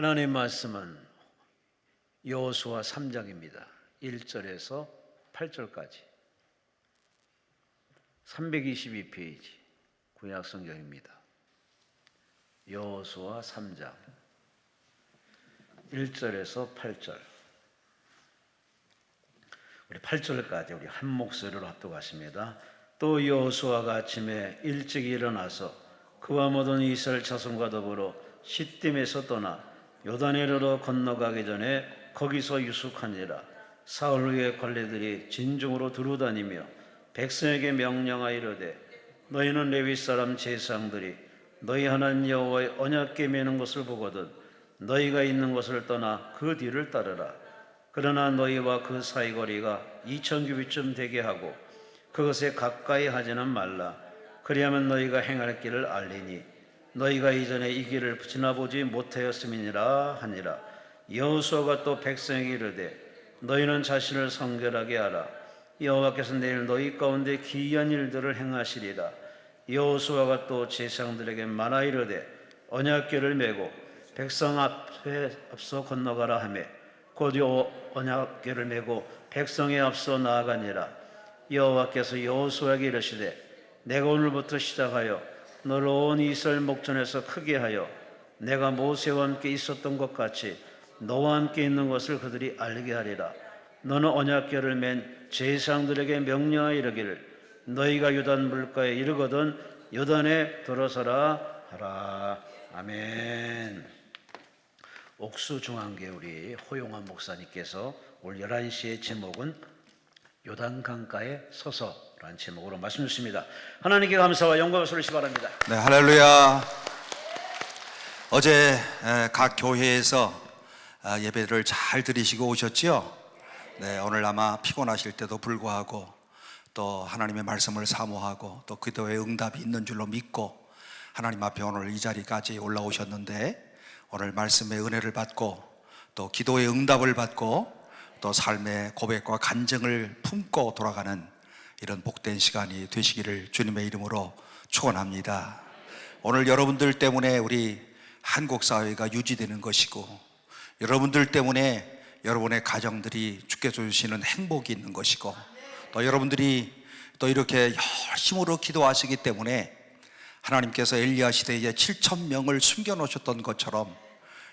하나님 말씀은 여호수아 3장입니다. 1절에서 8절까지 322페이지 구약성경입니다. 여호수아 3장 1절에서 8절. 우리 8절까지 우리 한 목소리로 합독하십니다. 또 여호수아가 아침에 일찍 일어나서 그와 모든 이스라엘 자손과 더불어 시딤에서 떠나 요단해로로 건너가기 전에 거기서 유숙하니라. 사흘 후에 관리들이 진중으로 두루다니며 백성에게 명령하여 이르되 너희는 레위 사람 제사장들이 너희 하나님 여호와의 언약궤 매는 것을 보거든 너희가 있는 곳을 떠나 그 뒤를 따르라. 그러나 너희와 그 사이 거리가 2000규빗쯤 되게 하고 그것에 가까이 하지는 말라. 그리하면 너희가 행할 길을 알리니 너희가 이전에 이 길을 지나보지 못하였음이니라 하니라. 여호수아가 또 백성에게 이르되 너희는 자신을 성결하게 하라. 여호와께서 내일 너희 가운데 기이한 일들을 행하시리라. 여호수아가 또 제사장들에게 말하 이르되 언약궤를 메고 백성 앞에 앞서 건너가라 하매 곧 언약궤를 메고 백성에 앞서 나아가니라. 여호와께서 여호수아에게 이르시되 내가 오늘부터 시작하여 너를 온 이스라엘 목전에서 크게 하여 내가 모세와 함께 있었던 것 같이 너와 함께 있는 것을 그들이 알게 하리라. 너는 언약궤를 맨 제사장들에게 명령하여 이르기를 너희가 요단 물가에 이르거든 요단에 들어서라 하라. 아멘. 옥수중앙교회 우리 호용환 목사님께서 오늘 11시의 제목은 요단 강가에 서서라는 제목으로 말씀 주십니다. 하나님께 감사와 영광을 돌리시기 바랍니다. 네, 할렐루야. 어제 각 교회에서 예배를 잘 드리시고 오셨죠? 네, 오늘 아마 피곤하실 때도 불구하고 또 하나님의 말씀을 사모하고 또 기도의 응답이 있는 줄로 믿고 하나님 앞에 오늘 이 자리까지 올라오셨는데 오늘 말씀의 은혜를 받고 또 기도의 응답을 받고 또 삶의 고백과 간증을 품고 돌아가는 이런 복된 시간이 되시기를 주님의 이름으로 축원합니다. 오늘 여러분들 때문에 우리 한국 사회가 유지되는 것이고 여러분들 때문에 여러분의 가정들이 주께서 주시는 행복이 있는 것이고 또 여러분들이 또 이렇게 열심으로 기도하시기 때문에 하나님께서 엘리야 시대에 7,000명을 숨겨놓으셨던 것처럼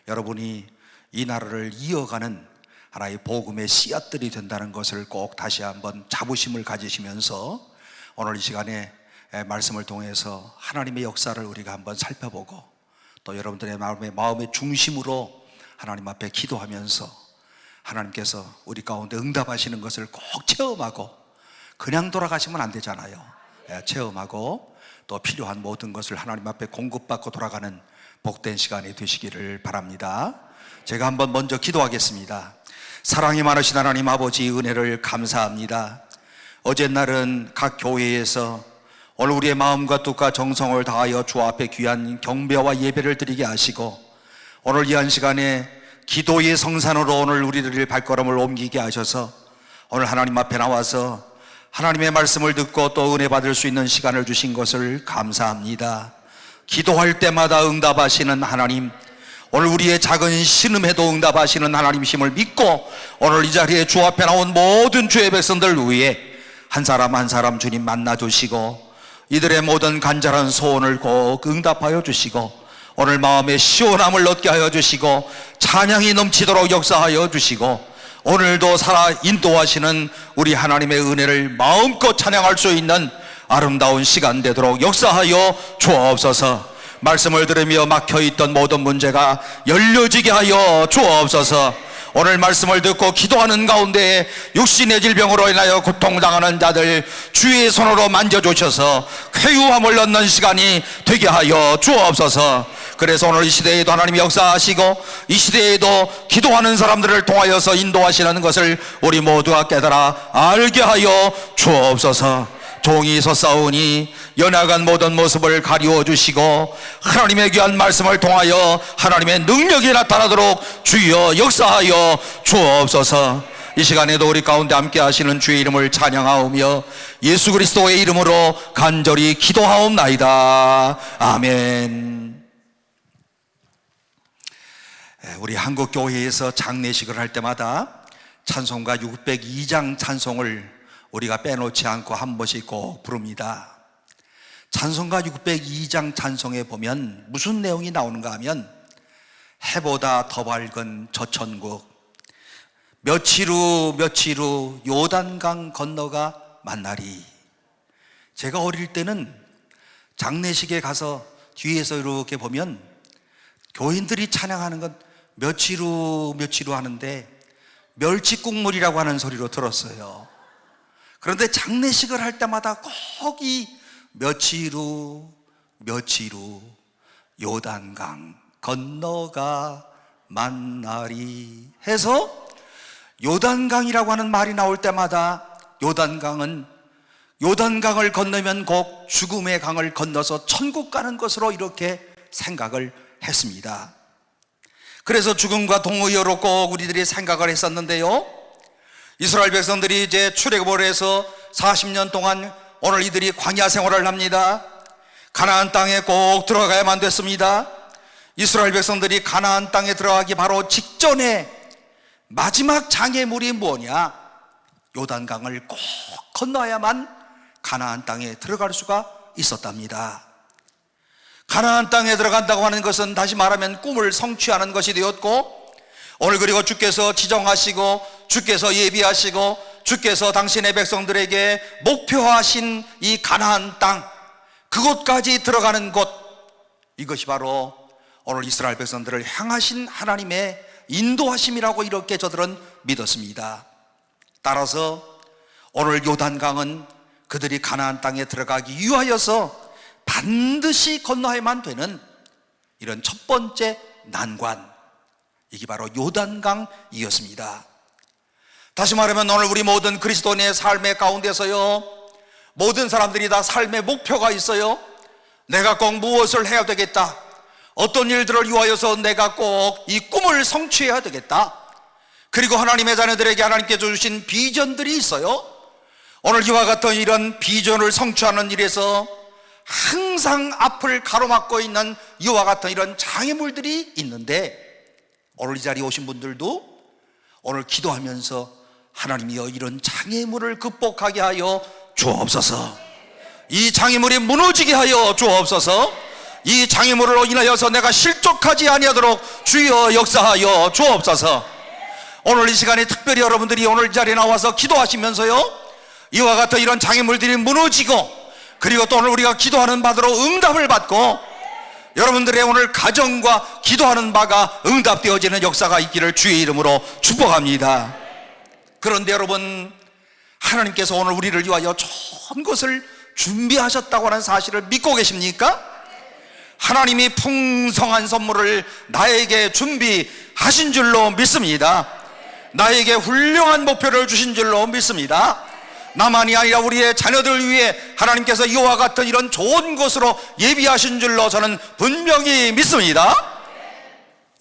여러분이 이 나라를 이어가는 하나의 복음의 씨앗들이 된다는 것을 꼭 다시 한번 자부심을 가지시면서 오늘 이 시간에 말씀을 통해서 하나님의 역사를 우리가 한번 살펴보고 또 여러분들의 마음의 중심으로 하나님 앞에 기도하면서 하나님께서 우리 가운데 응답하시는 것을 꼭 체험하고 그냥 돌아가시면 안 되잖아요. 체험하고 또 필요한 모든 것을 하나님 앞에 공급받고 돌아가는 복된 시간이 되시기를 바랍니다. 제가 한번 먼저 기도하겠습니다. 사랑이 많으신 하나님 아버지 은혜를 감사합니다. 어젯날은 각 교회에서 오늘 우리의 마음과 뜻과 정성을 다하여 주 앞에 귀한 경배와 예배를 드리게 하시고 오늘 이 한 시간에 기도의 성산으로 오늘 우리들의 발걸음을 옮기게 하셔서 오늘 하나님 앞에 나와서 하나님의 말씀을 듣고 또 은혜 받을 수 있는 시간을 주신 것을 감사합니다. 기도할 때마다 응답하시는 하나님, 오늘 우리의 작은 신음에도 응답하시는 하나님이심을 믿고 오늘 이 자리에 주 앞에 나온 모든 주의 백성들 위해 한 사람 한 사람 주님 만나주시고 이들의 모든 간절한 소원을 꼭 응답하여 주시고 오늘 마음에 시원함을 얻게 하여 주시고 찬양이 넘치도록 역사하여 주시고 오늘도 살아 인도하시는 우리 하나님의 은혜를 마음껏 찬양할 수 있는 아름다운 시간 되도록 역사하여 주옵소서. 말씀을 들으며 막혀있던 모든 문제가 열려지게 하여 주옵소서. 오늘 말씀을 듣고 기도하는 가운데 육신의 질병으로 인하여 고통당하는 자들 주의 손으로 만져주셔서 쾌유함을 얻는 시간이 되게 하여 주옵소서. 그래서 오늘 이 시대에도 하나님이 역사하시고 이 시대에도 기도하는 사람들을 통하여서 인도하시는 것을 우리 모두가 깨달아 알게 하여 주옵소서. 종이 섰사오니 연약한 모든 모습을 가리워 주시고 하나님의 귀한 말씀을 통하여 하나님의 능력이 나타나도록 주여 역사하여 주옵소서. 이 시간에도 우리 가운데 함께 하시는 주의 이름을 찬양하오며 예수 그리스도의 이름으로 간절히 기도하옵나이다. 아멘. 우리 한국 교회에서 장례식을 할 때마다 찬송가 602장 찬송을 우리가 빼놓지 않고 한 번씩 꼭 부릅니다. 찬송가 602장 찬송에 보면 무슨 내용이 나오는가 하면 해보다 더 밝은 저 천국, 며칠 후 요단강 건너가 만나리. 제가 어릴 때는 장례식에 가서 뒤에서 이렇게 보면 교인들이 찬양하는 건 며칠 후 하는데 멸치국물이라고 하는 소리로 들었어요. 그런데 장례식을 할 때마다 꼭 이 며칠 후 요단강 건너가 만나리 해서 요단강이라고 하는 말이 나올 때마다 요단강을 건너면 곧 죽음의 강을 건너서 천국 가는 것으로 이렇게 생각을 했습니다. 그래서 죽음과 동의어로 꼭 우리들이 생각을 했었는데요, 이스라엘 백성들이 이제 출애굽을 해서 40년 동안 오늘 이들이 광야 생활을 합니다. 가나안 땅에 꼭 들어가야만 됐습니다. 이스라엘 백성들이 가나안 땅에 들어가기 바로 직전에 마지막 장애물이 뭐냐? 요단강을 꼭 건너야만 가나안 땅에 들어갈 수가 있었답니다. 가나안 땅에 들어간다고 하는 것은 다시 말하면 꿈을 성취하는 것이 되었고, 오늘 그리고 주께서 지정하시고 주께서 예비하시고 주께서 당신의 백성들에게 목표하신 이 가나안 땅, 그곳까지 들어가는 곳, 이것이 바로 오늘 이스라엘 백성들을 향하신 하나님의 인도하심이라고 이렇게 저들은 믿었습니다. 따라서 오늘 요단강은 그들이 가나안 땅에 들어가기 위하여서 반드시 건너야만 되는 이런 첫 번째 난관, 이게 바로 요단강이었습니다. 다시 말하면 오늘 우리 모든 그리스도인의 삶의 가운데서요, 모든 사람들이 다 삶의 목표가 있어요. 내가 꼭 무엇을 해야 되겠다, 어떤 일들을 위하여서 내가 꼭 이 꿈을 성취해야 되겠다, 그리고 하나님의 자녀들에게 하나님께 주신 비전들이 있어요. 오늘 이와 같은 이런 비전을 성취하는 일에서 항상 앞을 가로막고 있는 이와 같은 이런 장애물들이 있는데, 오늘 이 자리에 오신 분들도 오늘 기도하면서 하나님이여 이런 장애물을 극복하게 하여 주옵소서, 이 장애물이 무너지게 하여 주옵소서, 이 장애물로 인하여서 내가 실족하지 아니하도록 주여 역사하여 주옵소서. 오늘 이 시간에 특별히 여러분들이 오늘 이 자리에 나와서 기도하시면서요, 이와 같은 이런 장애물들이 무너지고, 그리고 또 오늘 우리가 기도하는 바대로 응답을 받고 여러분들의 오늘 가정과 기도하는 바가 응답되어지는 역사가 있기를 주의 이름으로 축복합니다. 그런데 여러분, 하나님께서 오늘 우리를 위하여 좋은 것을 준비하셨다고 하는 사실을 믿고 계십니까? 하나님이 풍성한 선물을 나에게 준비하신 줄로 믿습니다. 나에게 훌륭한 목표를 주신 줄로 믿습니다. 나만이 아니라 우리의 자녀들을 위해 하나님께서 이와 같은 이런 좋은 것으로 예비하신 줄로 저는 분명히 믿습니다.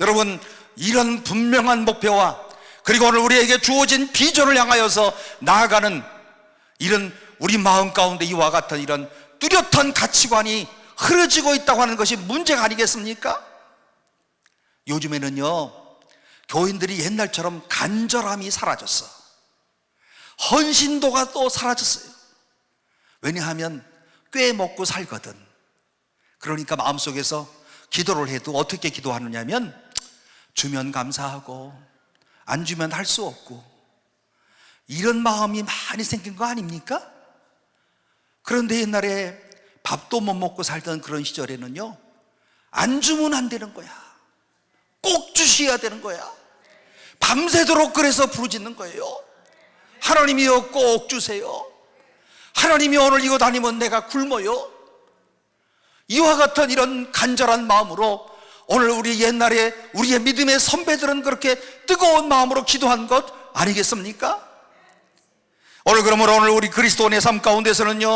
여러분, 이런 분명한 목표와 그리고 오늘 우리에게 주어진 비전을 향하여서 나아가는 이런 우리 마음 가운데 이와 같은 이런 뚜렷한 가치관이 흐려지고 있다고 하는 것이 문제가 아니겠습니까? 요즘에는요, 교인들이 옛날처럼 간절함이 사라졌어. 헌신도가 또 사라졌어요. 왜냐하면 꽤 먹고 살거든. 그러니까 마음속에서 기도를 해도 어떻게 기도하느냐면, 주면 감사하고 안 주면 할 수 없고, 이런 마음이 많이 생긴 거 아닙니까? 그런데 옛날에 밥도 못 먹고 살던 그런 시절에는요, 안 주면 안 되는 거야. 꼭 주셔야 되는 거야. 밤새도록 그래서 부르짖는 거예요. 하나님이여 꼭 주세요. 하나님이 오늘 이곳 아니면 내가 굶어요. 이와 같은 이런 간절한 마음으로 오늘 우리 옛날에 우리의 믿음의 선배들은 그렇게 뜨거운 마음으로 기도한 것 아니겠습니까? 오늘 그러므로 오늘 우리 그리스도인의 삶 가운데서는요,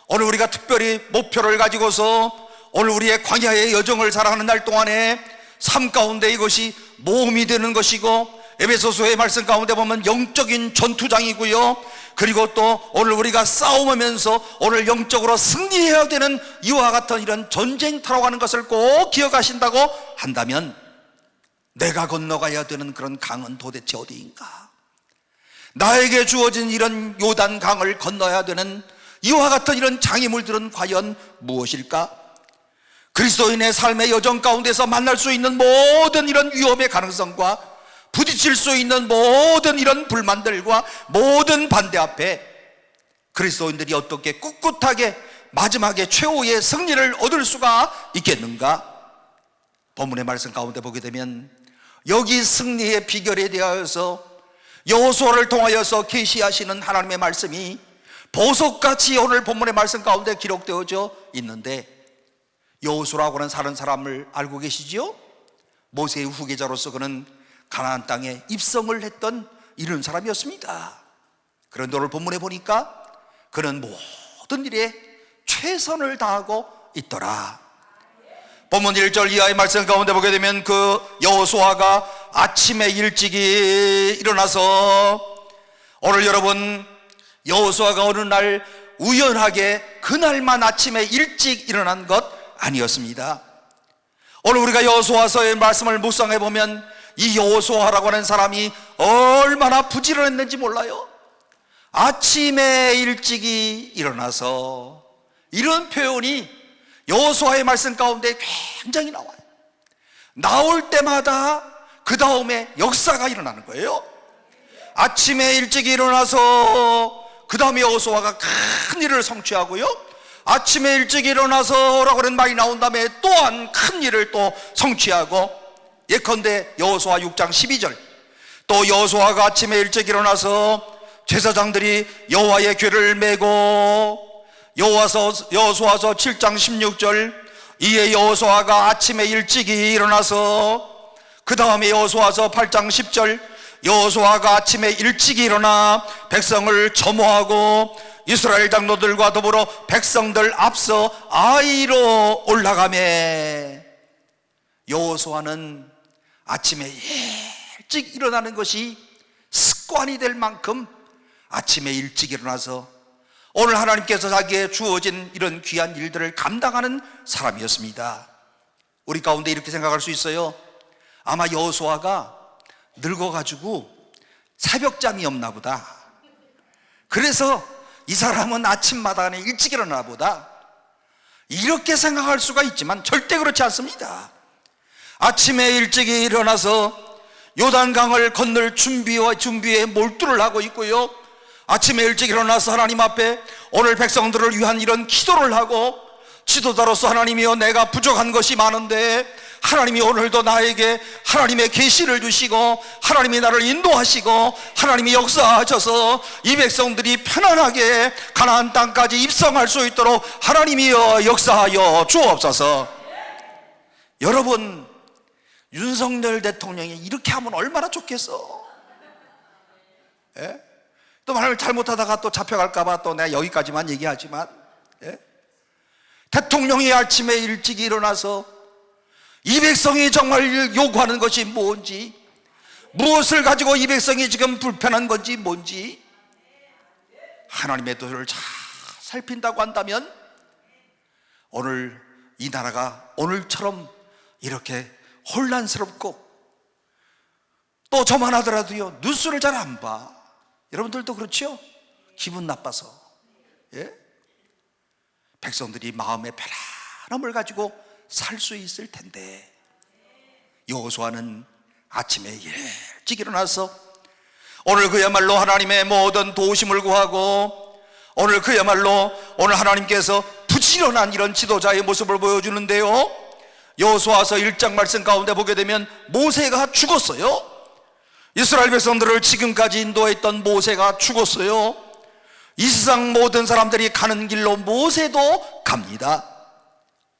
오늘 우리가 특별히 목표를 가지고서 오늘 우리의 광야의 여정을 살아가는 날 동안에 삶 가운데 이것이 모험이 되는 것이고, 에베소서의 말씀 가운데 보면 영적인 전투장이고요, 그리고 또 오늘 우리가 싸움하면서 오늘 영적으로 승리해야 되는 이와 같은 이런 전쟁터라고 하는 것을 꼭 기억하신다고 한다면, 내가 건너가야 되는 그런 강은 도대체 어디인가? 나에게 주어진 이런 요단 강을 건너야 되는 이와 같은 이런 장애물들은 과연 무엇일까? 그리스도인의 삶의 여정 가운데서 만날 수 있는 모든 이런 위험의 가능성과 부딪힐 수 있는 모든 이런 불만들과 모든 반대 앞에 그리스도인들이 어떻게 꿋꿋하게 마지막에 최후의 승리를 얻을 수가 있겠는가? 본문의 말씀 가운데 보게 되면 여기 승리의 비결에 대하여서 여호수아를 통하여서 계시하시는 하나님의 말씀이 보석같이 오늘 본문의 말씀 가운데 기록되어져 있는데, 여호수아라고 하는 사는 사람을 알고 계시지요? 모세의 후계자로서 그는 가나안 땅에 입성을 했던 이런 사람이었습니다. 그런데 오늘 본문에 보니까 그는 모든 일에 최선을 다하고 있더라. 본문 1절 이하의 말씀 가운데 보게 되면 그 여호수아가 아침에 일찍이 일어나서, 오늘 여러분 여호수아가 어느 날 우연하게 그날만 아침에 일찍 일어난 것 아니었습니다. 오늘 우리가 여호수아서의 말씀을 묵상해 보면 이 여호수아라고 하는 사람이 얼마나 부지런했는지 몰라요. 아침에 일찍이 일어나서, 이런 표현이 여호수아의 말씀 가운데 굉장히 나와요. 나올 때마다 그 다음에 역사가 일어나는 거예요. 아침에 일찍 일어나서 그 다음에 여호수아가 큰 일을 성취하고요, 아침에 일찍 일어나서 라고 하는 말이 나온 다음에 또한 큰 일을 또 성취하고, 예컨대 여호수아 6장 12절, 또 여호수아가 아침에 일찍 일어나서 제사장들이 여호와의 궤를 메고, 여호수아서 7장 16절, 이에 여호수아가 아침에 일찍이 일어나서, 그 다음에 여호수아서 8장 10절, 여호수아가 아침에 일찍이 일어나 백성을 점호하고 이스라엘 장로들과 더불어 백성들 앞서 아이로 올라가매. 여호수아는 아침에 일찍 일어나는 것이 습관이 될 만큼 아침에 일찍 일어나서 오늘 하나님께서 자기에 주어진 이런 귀한 일들을 감당하는 사람이었습니다. 우리 가운데 이렇게 생각할 수 있어요. 아마 여호수아가 늙어가지고 새벽잠이 없나 보다. 그래서 이 사람은 아침마다 일찍 일어나 보다, 이렇게 생각할 수가 있지만 절대 그렇지 않습니다. 아침에 일찍 일어나서 요단강을 건널 준비에 몰두를 하고 있고요, 아침에 일찍 일어나서 하나님 앞에 오늘 백성들을 위한 이런 기도를 하고, 지도자로서 하나님이여 내가 부족한 것이 많은데 하나님이 오늘도 나에게 하나님의 계시를 주시고 하나님이 나를 인도하시고 하나님이 역사하셔서 이 백성들이 편안하게 가나안 땅까지 입성할 수 있도록 하나님이여 역사하여 주옵소서. 여러분, 윤석열 대통령이 이렇게 하면 얼마나 좋겠어. 예? 또 말을 잘못하다가 또 잡혀갈까봐 또 내가 여기까지만 얘기하지만, 예? 대통령이 아침에 일찍 일어나서 이 백성이 정말 요구하는 것이 뭔지, 무엇을 가지고 이 백성이 지금 불편한 건지 뭔지 하나님의 도를 잘 살핀다고 한다면 오늘 이 나라가 오늘처럼 이렇게 혼란스럽고, 또 저만 하더라도요 뉴스를 잘 안 봐. 여러분들도 그렇죠? 기분 나빠서. 예? 백성들이 마음의 편안함을 가지고 살 수 있을 텐데, 여호수아는 아침에 일찍 일어나서 오늘 그야말로 하나님의 모든 도우심을 구하고, 오늘 그야말로 오늘 하나님께서 부지런한 이런 지도자의 모습을 보여주는데요, 여호수아서 1장 말씀 가운데 보게 되면 모세가 죽었어요. 이스라엘 백성들을 지금까지 인도했던 모세가 죽었어요. 이 세상 모든 사람들이 가는 길로 모세도 갑니다.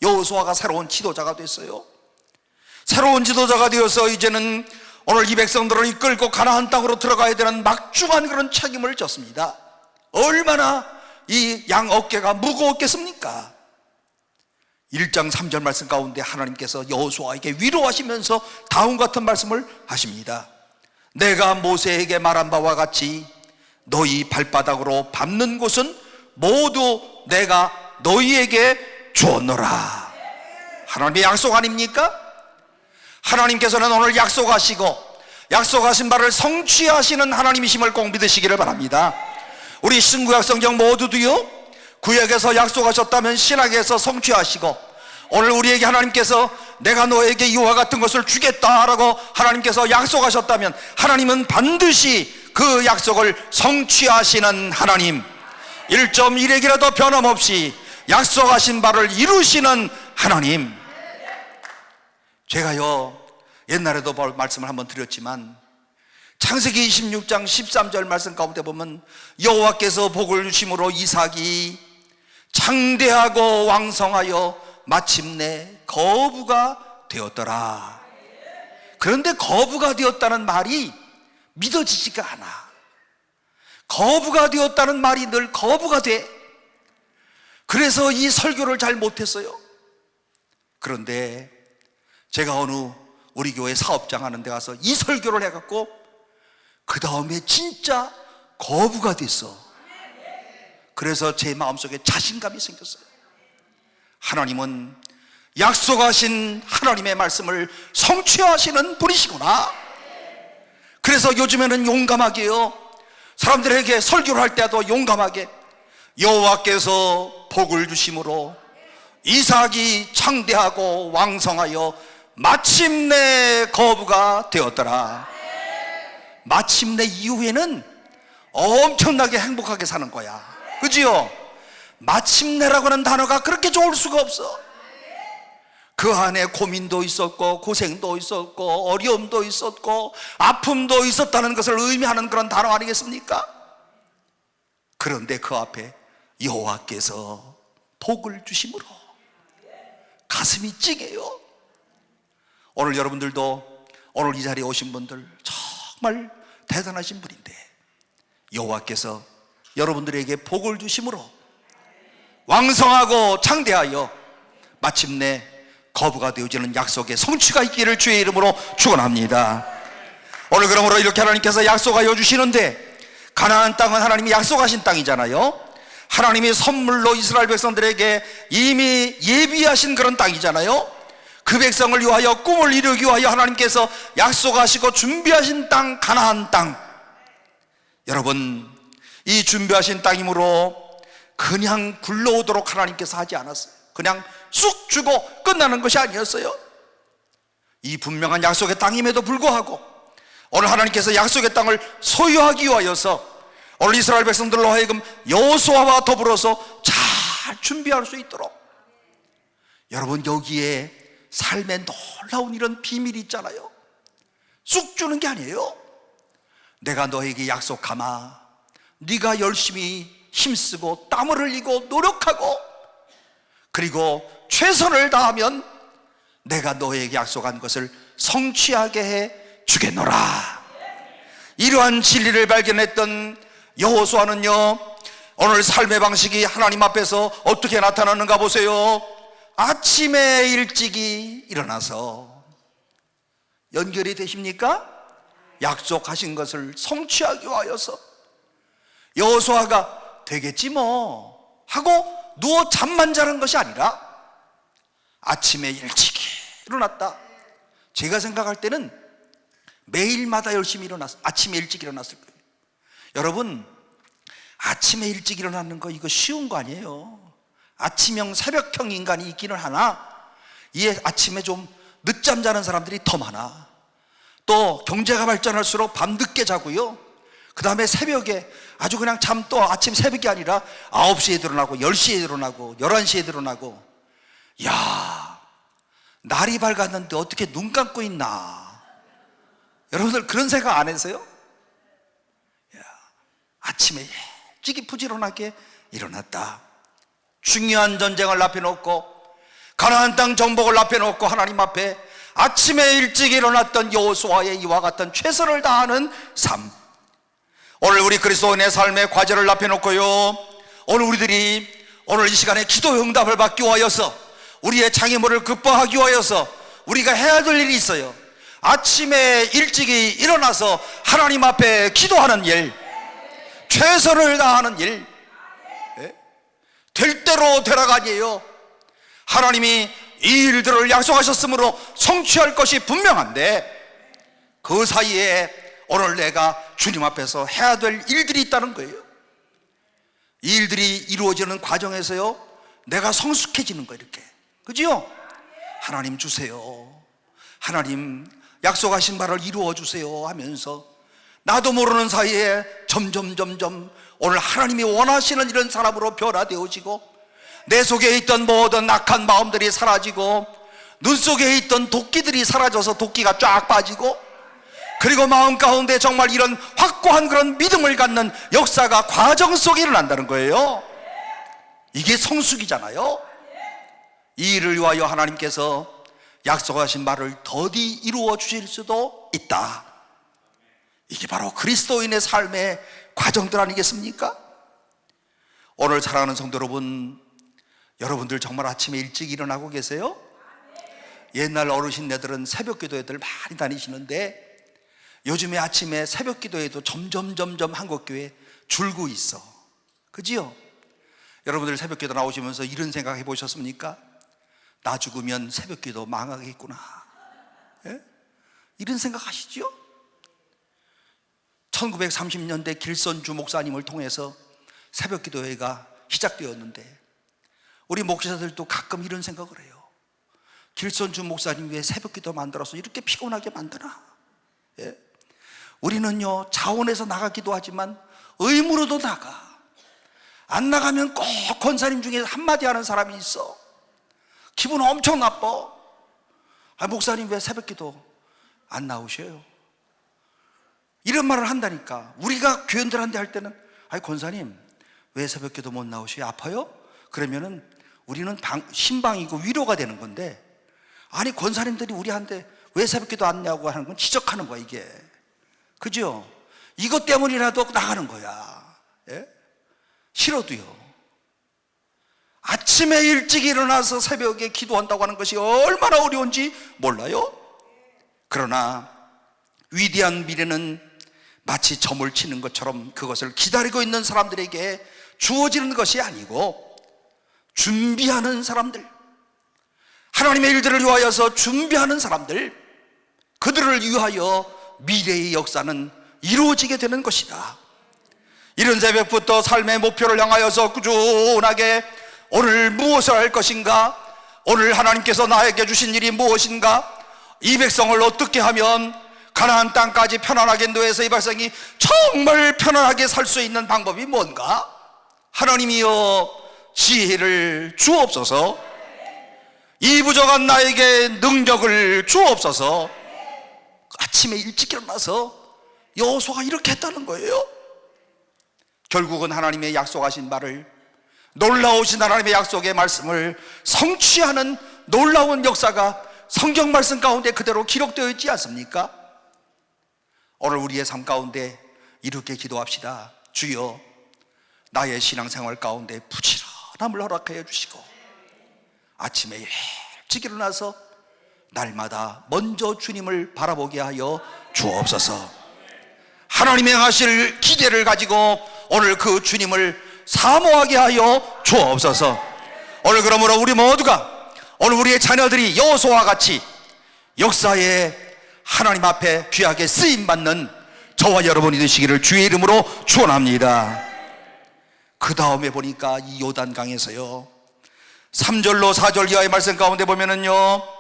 여호수아가 새로운 지도자가 됐어요. 새로운 지도자가 되어서 이제는 오늘 이 백성들을 이끌고 가나안 땅으로 들어가야 되는 막중한 그런 책임을 졌습니다. 얼마나 이 양 어깨가 무거웠겠습니까? 1장 3절 말씀 가운데 하나님께서 여호수아에게 위로하시면서 다음 같은 말씀을 하십니다. 내가 모세에게 말한 바와 같이 너희 발바닥으로 밟는 곳은 모두 내가 너희에게 주었노라. 하나님의 약속 아닙니까? 하나님께서는 오늘 약속하신 바를 성취하시는 하나님이심을 꼭 믿으시기를 바랍니다. 우리 신구약 성경 모두도요, 구약에서 약속하셨다면 신약에서 성취하시고, 오늘 우리에게 하나님께서 내가 너에게 이와 같은 것을 주겠다라고 하나님께서 약속하셨다면 하나님은 반드시 그 약속을 성취하시는 하나님, 1.1핵이라도 변함없이 약속하신 바를 이루시는 하나님. 제가요, 옛날에도 말씀을 한번 드렸지만 창세기 26장 13절 말씀 가운데 보면 여호와께서 복을 주심으로 이삭이 장대하고 왕성하여 마침내 거부가 되었더라. 그런데 거부가 되었다는 말이 믿어지지가 않아. 거부가 되었다는 말이 늘 거부가 돼. 그래서 이 설교를 잘 못했어요. 그런데 제가 어느 우리 교회 사업장 하는 데 가서 이 설교를 해갖고 그 다음에 진짜 거부가 됐어. 그래서 제 마음속에 자신감이 생겼어요. 하나님은 약속하신 하나님의 말씀을 성취하시는 분이시구나. 그래서 요즘에는 용감하게요, 사람들에게 설교를 할 때도 용감하게 여호와께서 복을 주심으로 이삭이 창대하고 왕성하여 마침내 거부가 되었더라. 마침내 이후에는 엄청나게 행복하게 사는 거야. 그지요? 마침내라고 하는 단어가 그렇게 좋을 수가 없어. 그 안에 고민도 있었고 고생도 있었고 어려움도 있었고 아픔도 있었다는 것을 의미하는 그런 단어 아니겠습니까? 그런데 그 앞에 여호와께서 복을 주심으로 가슴이 찡해요. 오늘 여러분들도, 오늘 이 자리에 오신 분들 정말 대단하신 분인데 여호와께서 여러분들에게 복을 주심으로 왕성하고 창대하여 마침내 거부가 되어지는 약속의 성취가 있기를 주의 이름으로 축원합니다. 오늘 그러므로 이렇게 하나님께서 약속하여 주시는데, 가나안 땅은 하나님이 약속하신 땅이잖아요. 하나님이 선물로 이스라엘 백성들에게 이미 예비하신 그런 땅이잖아요. 그 백성을 위하여, 꿈을 이루기 위하여 하나님께서 약속하시고 준비하신 땅, 가나안 땅. 여러분, 이 준비하신 땅이므로 그냥 굴러오도록 하나님께서 하지 않았어요. 그냥 쑥 주고 끝나는 것이 아니었어요. 이 분명한 약속의 땅임에도 불구하고 오늘 하나님께서 약속의 땅을 소유하기 위하여서 오늘 이스라엘 백성들로 하여금 여호수아와 더불어서 잘 준비할 수 있도록, 여러분, 여기에 삶에 놀라운 이런 비밀이 있잖아요. 쑥 주는 게 아니에요. 내가 너에게 약속하마, 네가 열심히 힘쓰고 땀을 흘리고 노력하고 그리고 최선을 다하면 내가 너에게 약속한 것을 성취하게 해 주겠노라. 이러한 진리를 발견했던 여호수아는요, 오늘 삶의 방식이 하나님 앞에서 어떻게 나타나는가 보세요. 아침에 일찍이 일어나서, 연결이 되십니까? 약속하신 것을 성취하기 위하여서 여호수아가 되겠지 뭐 하고 누워 잠만 자는 것이 아니라 아침에 일찍이 일어났다. 제가 생각할 때는 매일마다 열심히 일어났어. 아침에 일찍 일어났을 거예요. 여러분, 아침에 일찍 일어나는 거 이거 쉬운 거 아니에요. 아침형 새벽형 인간이 있기는 하나 이 아침에 좀 늦잠 자는 사람들이 더 많아. 또 경제가 발전할수록 밤늦게 자고요, 그 다음에 새벽에 아주 그냥 잠, 또 아침 새벽이 아니라 9시에 일어나고 10시에 일어나고 11시에 일어나고. 야, 날이 밝았는데 어떻게 눈 감고 있나. 여러분들 그런 생각 안 해서요? 야, 아침에 일찍이 부지런하게 일어났다. 중요한 전쟁을 앞에 놓고 가나안 땅 정복을 앞에 놓고 하나님 앞에 아침에 일찍 일어났던 여호수아의 이와 같은 최선을 다하는 삶. 오늘 우리 그리스도인의 삶의 과제를 앞에 놓고요, 오늘 우리들이 오늘 이 시간에 기도 응답을 받기 위하여서, 우리의 장애물을 극복하기 위하여서 우리가 해야 될 일이 있어요. 아침에 일찍이 일어나서 하나님 앞에 기도하는 일, 최선을 다하는 일. 될 대로 되라가 아니에요. 하나님이 이 일들을 약속하셨으므로 성취할 것이 분명한데, 그 사이에 오늘 내가 주님 앞에서 해야 될 일들이 있다는 거예요. 이 일들이 이루어지는 과정에서요, 내가 성숙해지는 거예요. 이렇게, 그죠? 하나님 주세요, 하나님 약속하신 바를 이루어 주세요 하면서 나도 모르는 사이에 점점 오늘 하나님이 원하시는 이런 사람으로 변화되어지고, 내 속에 있던 모든 악한 마음들이 사라지고, 눈 속에 있던 도끼들이 사라져서 도끼가 쫙 빠지고, 그리고 마음 가운데 정말 이런 확고한 그런 믿음을 갖는 역사가 과정 속에 일어난다는 거예요. 이게 성숙이잖아요. 이 일을 위하여 하나님께서 약속하신 말을 더디 이루어 주실 수도 있다. 이게 바로 그리스도인의 삶의 과정들 아니겠습니까? 오늘 사랑하는 성도 여러분, 여러분들 정말 아침에 일찍 일어나고 계세요? 옛날 어르신네들은 새벽 기도회들 많이 다니시는데, 요즘에 아침에 새벽 기도회도 점점 한국교회 줄고 있어. 그지요? 여러분들 새벽 기도 나오시면서 이런 생각 해보셨습니까? 나 죽으면 새벽 기도 망하겠구나. 예? 이런 생각 하시죠? 1930년대 길선주 목사님을 통해서 새벽 기도회가 시작되었는데, 우리 목사들도 가끔 이런 생각을 해요. 길선주 목사님 왜 새벽 기도 만들어서 이렇게 피곤하게 만드나? 예? 우리는요, 자원해서 나가기도 하지만 의무로도 나가. 안 나가면 꼭 권사님 중에 한마디 하는 사람이 있어. 기분 엄청 나빠. 목사님 왜 새벽 기도 안 나오셔요? 이런 말을 한다니까. 우리가 교인들한테 할 때는, 권사님 왜 새벽 기도 못 나오셔요? 아파요? 그러면은 우리는 신방이고 위로가 되는 건데, 아니 권사님들이 우리한테 왜 새벽 기도 안 나오고 하는 건 지적하는 거야 이게. 그죠? 이것 때문이라도 나가는 거야. 예? 싫어도요. 아침에 일찍 일어나서 새벽에 기도한다고 하는 것이 얼마나 어려운지 몰라요? 그러나 위대한 미래는 마치 점을 치는 것처럼 그것을 기다리고 있는 사람들에게 주어지는 것이 아니고, 준비하는 사람들, 하나님의 일들을 위하여서 준비하는 사람들, 그들을 위하여 미래의 역사는 이루어지게 되는 것이다. 이른 새벽부터 삶의 목표를 향하여서 꾸준하게 오늘 무엇을 할 것인가, 오늘 하나님께서 나에게 주신 일이 무엇인가, 이 백성을 어떻게 하면 가나안 땅까지 편안하게 인도해서 이 백성이 정말 편안하게 살 수 있는 방법이 뭔가, 하나님이여 지혜를 주옵소서, 이 부족한 나에게 능력을 주옵소서. 아침에 일찍 일어나서 여호수아가 이렇게 했다는 거예요. 결국은 하나님의 약속하신 말을, 놀라우신 하나님의 약속의 말씀을 성취하는 놀라운 역사가 성경 말씀 가운데 그대로 기록되어 있지 않습니까? 오늘 우리의 삶 가운데 이렇게 기도합시다. 주여, 나의 신앙생활 가운데 부지런함을 허락하여 주시고, 아침에 일찍 일어나서 날마다 먼저 주님을 바라보게 하여 주옵소서. 하나님의 하실 기대를 가지고 오늘 그 주님을 사모하게 하여 주옵소서. 오늘 그러므로 우리 모두가, 오늘 우리의 자녀들이 여호수아와 같이 역사에 하나님 앞에 귀하게 쓰임받는 저와 여러분이 되시기를 주의 이름으로 축원합니다. 그 다음에 보니까 이 요단강에서요, 3절로 4절 이하의 말씀 가운데 보면은요,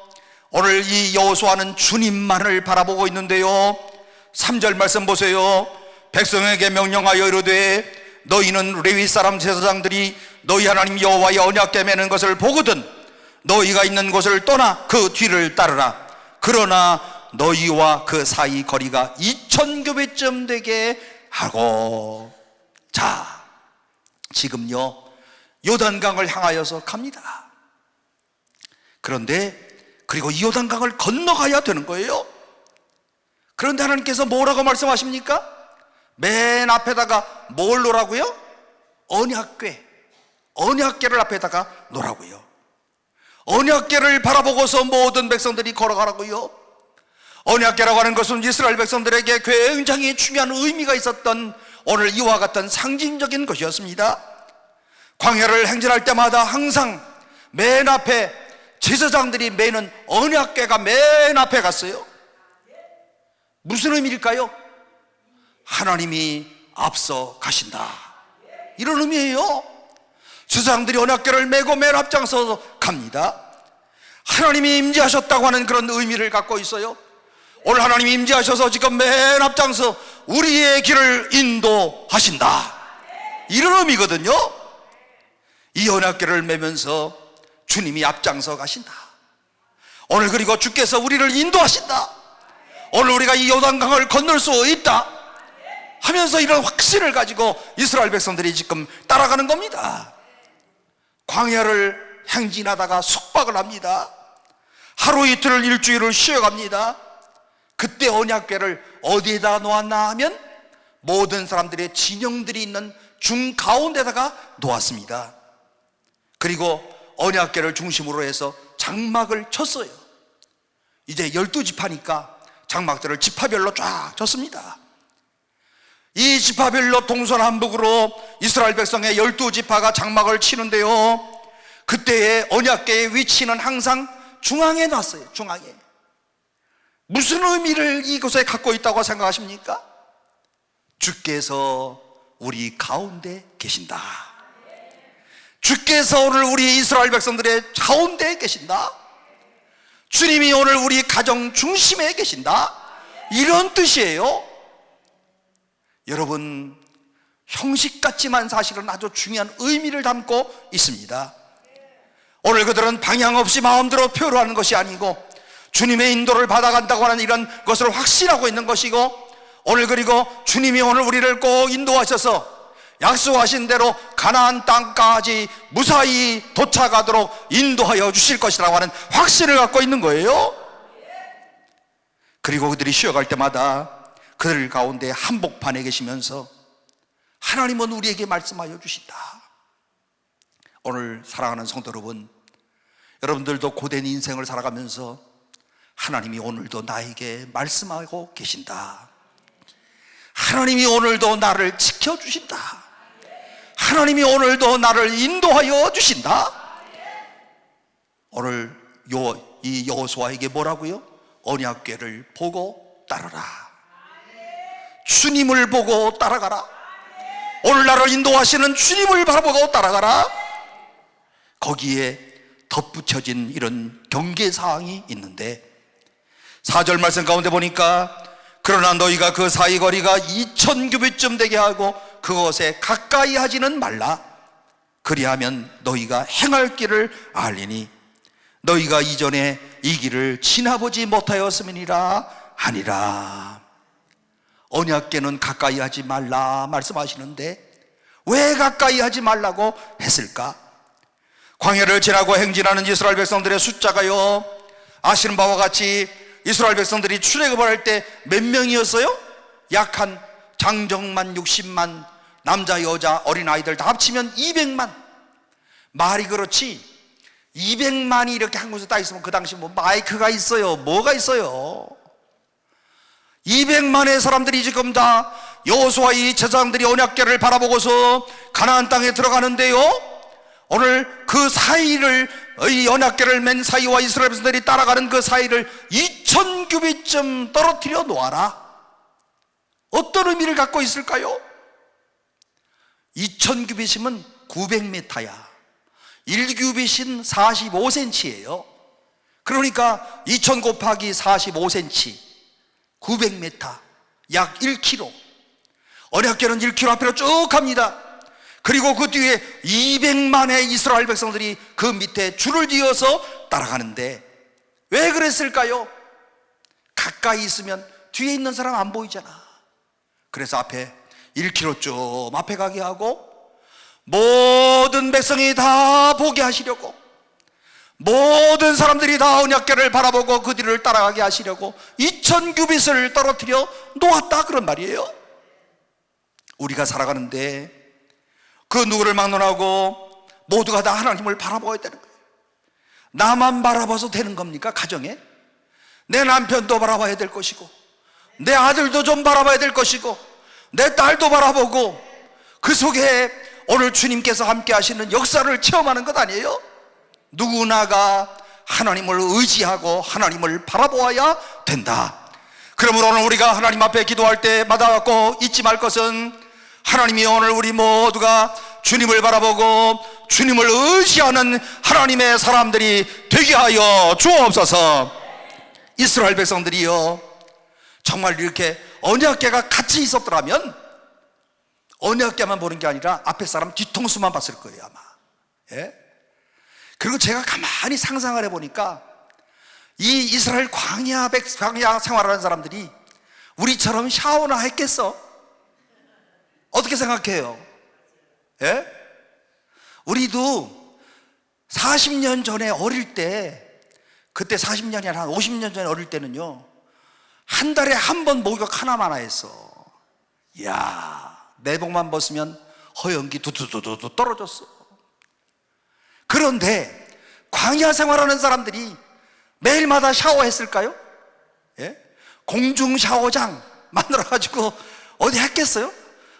오늘 이 여호수아는 주님만을 바라보고 있는데요, 3절 말씀 보세요. 백성에게 명령하여 이르되 너희는 레위 사람 제사장들이 너희 하나님 여호와의 언약궤 매는 것을 보거든 너희가 있는 곳을 떠나 그 뒤를 따르라. 그러나 너희와 그 사이 거리가 2000규빗쯤 되게 하고. 자, 지금요 요단강을 향하여서 갑니다. 그런데 그리고 이 요단강을 건너가야 되는 거예요. 그런데 하나님께서 뭐라고 말씀하십니까? 맨 앞에다가 뭘 놓으라고요? 언약궤를 앞에다가 놓으라고요. 언약궤를 바라보고서 모든 백성들이 걸어가라고요. 언약궤라고 하는 것은 이스라엘 백성들에게 굉장히 중요한 의미가 있었던 오늘 이와 같은 상징적인 것이었습니다. 광야를 행진할 때마다 항상 맨 앞에 제사장들이 매는 언약궤가 맨 앞에 갔어요. 무슨 의미일까요? 하나님이 앞서 가신다, 이런 의미예요. 제사장들이 언약궤를 메고 맨 앞장서서 갑니다. 하나님이 임재하셨다고 하는 그런 의미를 갖고 있어요. 오늘 하나님이 임재하셔서 지금 맨 앞장서 우리의 길을 인도하신다, 이런 의미거든요. 이 언약궤를 메면서 주님이 앞장서 가신다. 오늘 그리고 주께서 우리를 인도하신다. 오늘 우리가 이 요단강을 건널 수 있다 하면서 이런 확신을 가지고 이스라엘 백성들이 지금 따라가는 겁니다. 광야를 행진하다가 숙박을 합니다. 하루 이틀을 일주일을 쉬어갑니다. 그때 언약궤를 어디에다 놓았나 하면 모든 사람들의 진영들이 있는 중가운데다가 놓았습니다. 그리고 언약궤를 중심으로 해서 장막을 쳤어요. 이제 12지파니까 장막들을 지파별로 쫙 쳤습니다. 이 지파별로 동서남북으로 이스라엘 백성의 12지파가 장막을 치는데요, 그때의 언약궤의 위치는 항상 중앙에 놨어요. 중앙에. 무슨 의미를 이곳에 갖고 있다고 생각하십니까? 주께서 우리 가운데 계신다. 주께서 오늘 우리 이스라엘 백성들의 가운데 계신다. 주님이 오늘 우리 가정 중심에 계신다, 이런 뜻이에요. 여러분, 형식 같지만 사실은 아주 중요한 의미를 담고 있습니다. 오늘 그들은 방향 없이 마음대로 표를 하는 것이 아니고 주님의 인도를 받아간다고 하는 이런 것을 확신하고 있는 것이고, 오늘 그리고 주님이 오늘 우리를 꼭 인도하셔서 약속하신 대로 가나안 땅까지 무사히 도착하도록 인도하여 주실 것이라고 하는 확신을 갖고 있는 거예요. 그리고 그들이 쉬어갈 때마다 그들 가운데 한복판에 계시면서 하나님은 우리에게 말씀하여 주신다. 오늘 사랑하는 성도 여러분, 여러분들도 고된 인생을 살아가면서 하나님이 오늘도 나에게 말씀하고 계신다. 하나님이 오늘도 나를 지켜주신다. 하나님이 오늘도 나를 인도하여 주신다. 오늘 이 여호수아에게 뭐라고요? 언약궤를 보고 따르라. 주님을 보고 따라가라. 오늘 나를 인도하시는 주님을 바라보고 따라가라. 거기에 덧붙여진 이런 경계사항이 있는데 4절 말씀 가운데 보니까 그러나 너희가 그 사이 거리가 2000규빗쯤 되게 하고 그것에 가까이 하지는 말라. 그리하면 너희가 행할 길을 알리니 너희가 이전에 이 길을 지나보지 못하였음이니라 하니라. 언약궤는 가까이 하지 말라 말씀하시는데 왜 가까이 하지 말라고 했을까? 광야를 지나고 행진하는 이스라엘 백성들의 숫자가요, 아시는 바와 같이 이스라엘 백성들이 출애굽을 할 때 몇 명이었어요? 약 한 장정만 60만, 남자 여자 어린아이들 다 합치면 200만. 말이 그렇지 200만이 이렇게 한 곳에 딱 있으면 그 당시 뭐 마이크가 있어요, 뭐가 있어요? 200만의 사람들이 지금 다 여호수아 이 제사장들이 언약궤를 바라보고서 가나안 땅에 들어가는데요, 오늘 그 사이를, 이 언약궤를 맨 사이와 이스라엘 백성들이 따라가는 그 사이를 2000규빗쯤 떨어뜨려 놓아라. 어떤 의미를 갖고 있을까요? 2000규빗이면 900m야 1규빗은 45cm예요 그러니까 2000 곱하기 45cm 900m, 약 1km. 언약궤는 1km 앞으로 쭉 갑니다. 그리고 그 뒤에 200만의 이스라엘 백성들이 그 밑에 줄을 지어서 따라가는데 왜 그랬을까요? 가까이 있으면 뒤에 있는 사람 안 보이잖아. 그래서 앞에 1km쯤 앞에 가게 하고 모든 백성이 다 보게 하시려고, 모든 사람들이 다 언약궤를 바라보고 그 뒤를 따라가게 하시려고 2000규빗을 떨어뜨려 놓았다, 그런 말이에요. 우리가 살아가는데 그 누구를 막론하고 모두가 다 하나님을 바라보아야 되는 거예요. 나만 바라봐서 되는 겁니까? 가정에 내 남편도 바라봐야 될 것이고 내 아들도 좀 바라봐야 될 것이고 내 딸도 바라보고 그 속에 오늘 주님께서 함께 하시는 역사를 체험하는 것 아니에요? 누구나가 하나님을 의지하고 하나님을 바라보아야 된다. 그러므로 오늘 우리가 하나님 앞에 기도할 때마다 꼭 잊지 말 것은, 하나님이 오늘 우리 모두가 주님을 바라보고 주님을 의지하는 하나님의 사람들이 되게 하여 주옵소서. 이스라엘 백성들이요, 정말 이렇게 언약궤가 같이 있었더라면 언약궤만 보는 게 아니라 앞에 사람 뒤통수만 봤을 거예요, 아마. 예? 그리고 제가 가만히 상상을 해보니까 이 이스라엘 광야 생활하는 사람들이 우리처럼 샤워나 했겠어? 어떻게 생각해요? 예? 우리도 40년 전에 어릴 때, 그때 40년이 아니라 한 50년 전에 어릴 때는요, 한 달에 한 번 목욕 하나만 했어. 이야, 내복만 벗으면 허연기 두두두두 떨어졌어. 그런데 광야 생활하는 사람들이 매일마다 샤워했을까요? 예? 공중 샤워장 만들어가지고 어디 했겠어요?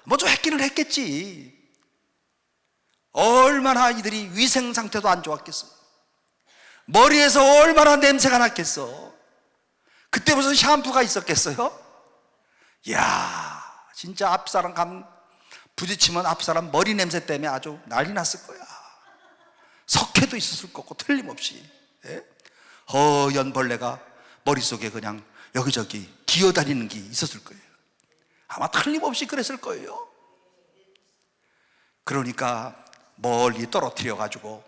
뭐 좀 했기는 했겠지. 얼마나 이들이 위생 상태도 안 좋았겠어. 머리에서 얼마나 냄새가 났겠어. 그때 무슨 샴푸가 있었겠어요? 이야, 진짜 앞사람 부딪히면 앞사람 머리 냄새 때문에 아주 난리 났을 거야. 석회도 있었을 거고 틀림없이. 예? 허연 벌레가 머릿속에 그냥 여기저기 기어다니는 게 있었을 거예요. 아마 틀림없이 그랬을 거예요. 그러니까 멀리 떨어뜨려 가지고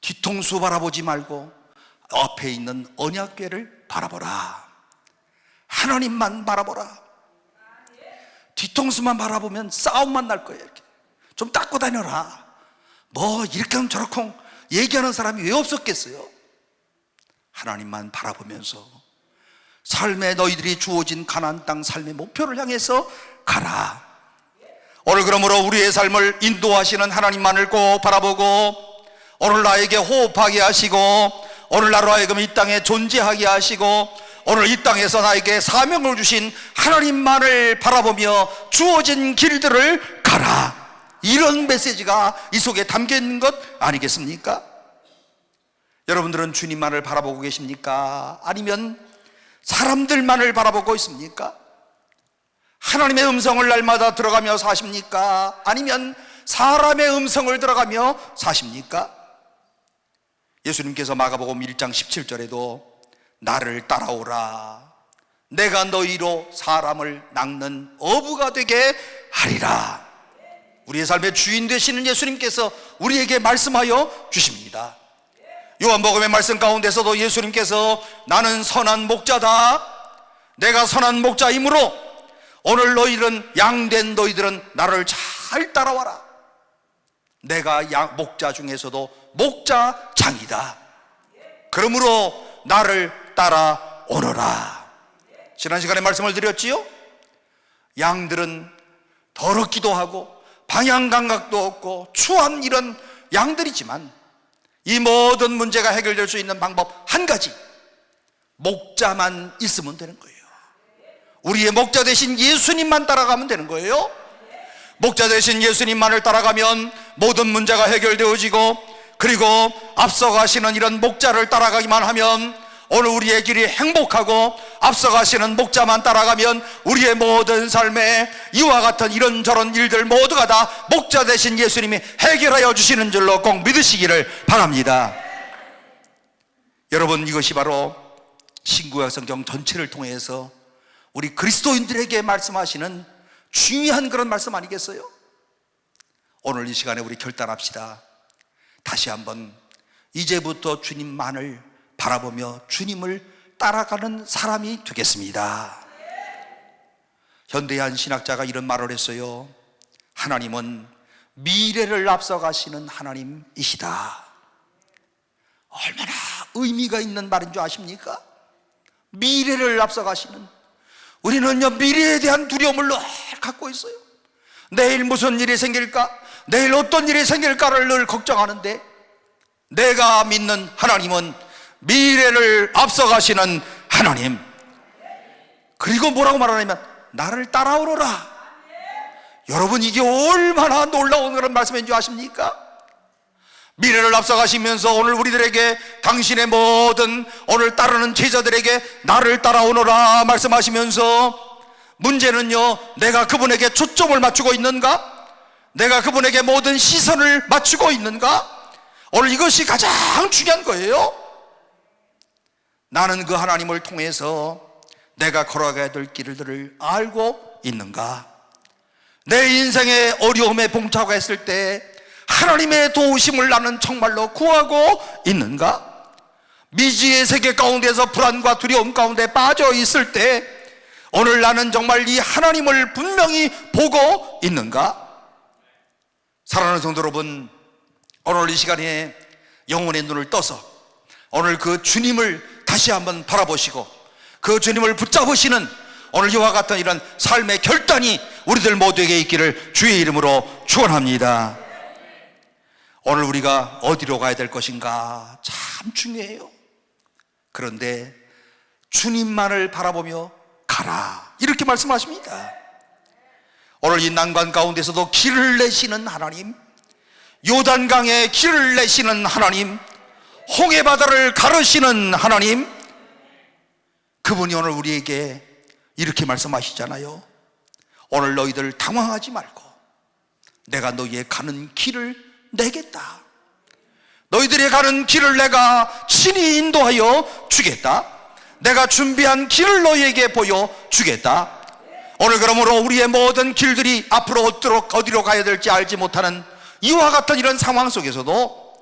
뒤통수 바라보지 말고 앞에 있는 언약궤를 바라보라. 하나님만 바라보라. 뒤통수만 바라보면 싸움만 날 거예요. 이렇게 좀 닦고 다녀라. 뭐 이렇게 저렇게 얘기하는 사람이 왜 없었겠어요? 하나님만 바라보면서 삶에 너희들이 주어진 가나안 땅 삶의 목표를 향해서 가라. 오늘 그러므로 우리의 삶을 인도하시는 하나님만을 꼭 바라보고, 오늘 나에게 호흡하게 하시고, 오늘 나로 하여금 이 땅에 존재하게 하시고, 오늘 이 땅에서 나에게 사명을 주신 하나님만을 바라보며 주어진 길들을 가라. 이런 메시지가 이 속에 담겨 있는 것 아니겠습니까? 여러분들은 주님만을 바라보고 계십니까? 아니면 사람들만을 바라보고 있습니까? 하나님의 음성을 날마다 들어가며 사십니까? 아니면 사람의 음성을 들어가며 사십니까? 예수님께서 마가복음 1장 17절에도 나를 따라오라, 내가 너희로 사람을 낚는 어부가 되게 하리라. 우리의 삶의 주인 되시는 예수님께서 우리에게 말씀하여 주십니다. 요한복음의 말씀 가운데서도 예수님께서 나는 선한 목자다, 내가 선한 목자이므로 오늘 너희들은, 양된 너희들은 나를 잘 따라와라. 내가 목자 중에서도 목자장이다. 그러므로 나를 따라오너라. 지난 시간에 말씀을 드렸지요? 양들은 더럽기도 하고 방향 감각도 없고 추한 이런 양들이지만 이 모든 문제가 해결될 수 있는 방법 한 가지, 목자만 있으면 되는 거예요. 우리의 목자 되신 예수님만 따라가면 되는 거예요. 목자 되신 예수님만을 따라가면 모든 문제가 해결되어지고, 그리고 앞서가시는 이런 목자를 따라가기만 하면 오늘 우리의 길이 행복하고, 앞서가시는 목자만 따라가면 우리의 모든 삶에 이와 같은 이런저런 일들 모두가 다 목자 되신 예수님이 해결하여 주시는 줄로 꼭 믿으시기를 바랍니다. 여러분, 이것이 바로 신구약 성경 전체를 통해서 우리 그리스도인들에게 말씀하시는 중요한 그런 말씀 아니겠어요? 오늘 이 시간에 우리 결단합시다. 다시 한번 이제부터 주님만을 바라보며 주님을 따라가는 사람이 되겠습니다. 현대한 신학자가 이런 말을 했어요. 하나님은 미래를 앞서가시는 하나님이시다. 얼마나 의미가 있는 말인 줄 아십니까? 미래를 앞서가시는. 우리는요, 미래에 대한 두려움을 늘 갖고 있어요. 내일 무슨 일이 생길까? 내일 어떤 일이 생길까를 늘 걱정하는데, 내가 믿는 하나님은 미래를 앞서가시는 하나님. 그리고 뭐라고 말하냐면 나를 따라오너라. 여러분, 이게 얼마나 놀라운 그런 말씀인 줄 아십니까? 미래를 앞서가시면서 오늘 우리들에게 당신의 모든 오늘 따르는 제자들에게 나를 따라오너라 말씀하시면서, 문제는요, 내가 그분에게 초점을 맞추고 있는가? 내가 그분에게 모든 시선을 맞추고 있는가? 오늘 이것이 가장 중요한 거예요. 나는 그 하나님을 통해서 내가 걸어가야 될 길들을 알고 있는가? 내 인생의 어려움에 봉착했을 때 하나님의 도우심을 나는 정말로 구하고 있는가? 미지의 세계 가운데서 불안과 두려움 가운데 빠져 있을 때 오늘 나는 정말 이 하나님을 분명히 보고 있는가? 사랑하는 성도 여러분, 오늘 이 시간에 영혼의 눈을 떠서 오늘 그 주님을 다시 한번 바라보시고 그 주님을 붙잡으시는 오늘 이와 같은 이런 삶의 결단이 우리들 모두에게 있기를 주의 이름으로 축원합니다. 오늘 우리가 어디로 가야 될 것인가 참 중요해요. 그런데 주님만을 바라보며 가라, 이렇게 말씀하십니다. 오늘 이 난관 가운데서도 길을 내시는 하나님, 요단강에 길을 내시는 하나님, 홍해바다를 가르시는 하나님, 그분이 오늘 우리에게 이렇게 말씀하시잖아요. 오늘 너희들 당황하지 말고 내가 너희의 가는 길을 내겠다. 너희들이 가는 길을 내가 친히 인도하여 주겠다. 내가 준비한 길을 너희에게 보여주겠다. 오늘 그러므로 우리의 모든 길들이 앞으로 어디로 가야 될지 알지 못하는 이와 같은 이런 상황 속에서도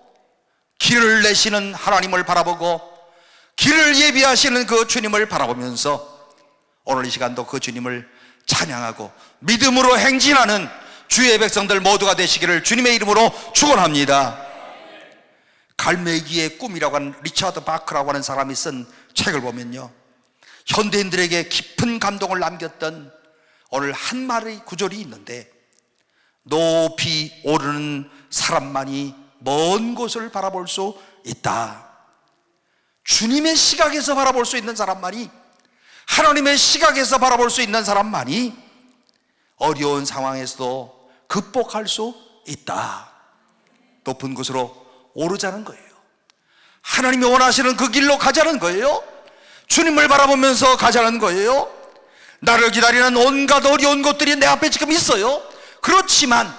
길을 내시는 하나님을 바라보고 길을 예비하시는 그 주님을 바라보면서 오늘 이 시간도 그 주님을 찬양하고 믿음으로 행진하는 주의 백성들 모두가 되시기를 주님의 이름으로 축원합니다. 갈매기의 꿈이라고 하는 리차드 바크라고 하는 사람이 쓴 책을 보면요, 현대인들에게 깊은 감동을 남겼던 오늘 한 말의 구절이 있는데, 높이 오르는 사람만이 먼 곳을 바라볼 수 있다. 주님의 시각에서 바라볼 수 있는 사람만이, 하나님의 시각에서 바라볼 수 있는 사람만이 어려운 상황에서도 극복할 수 있다. 높은 곳으로 오르자는 거예요. 하나님이 원하시는 그 길로 가자는 거예요. 주님을 바라보면서 가자는 거예요. 나를 기다리는 온갖 어려운 것들이 내 앞에 지금 있어요. 그렇지만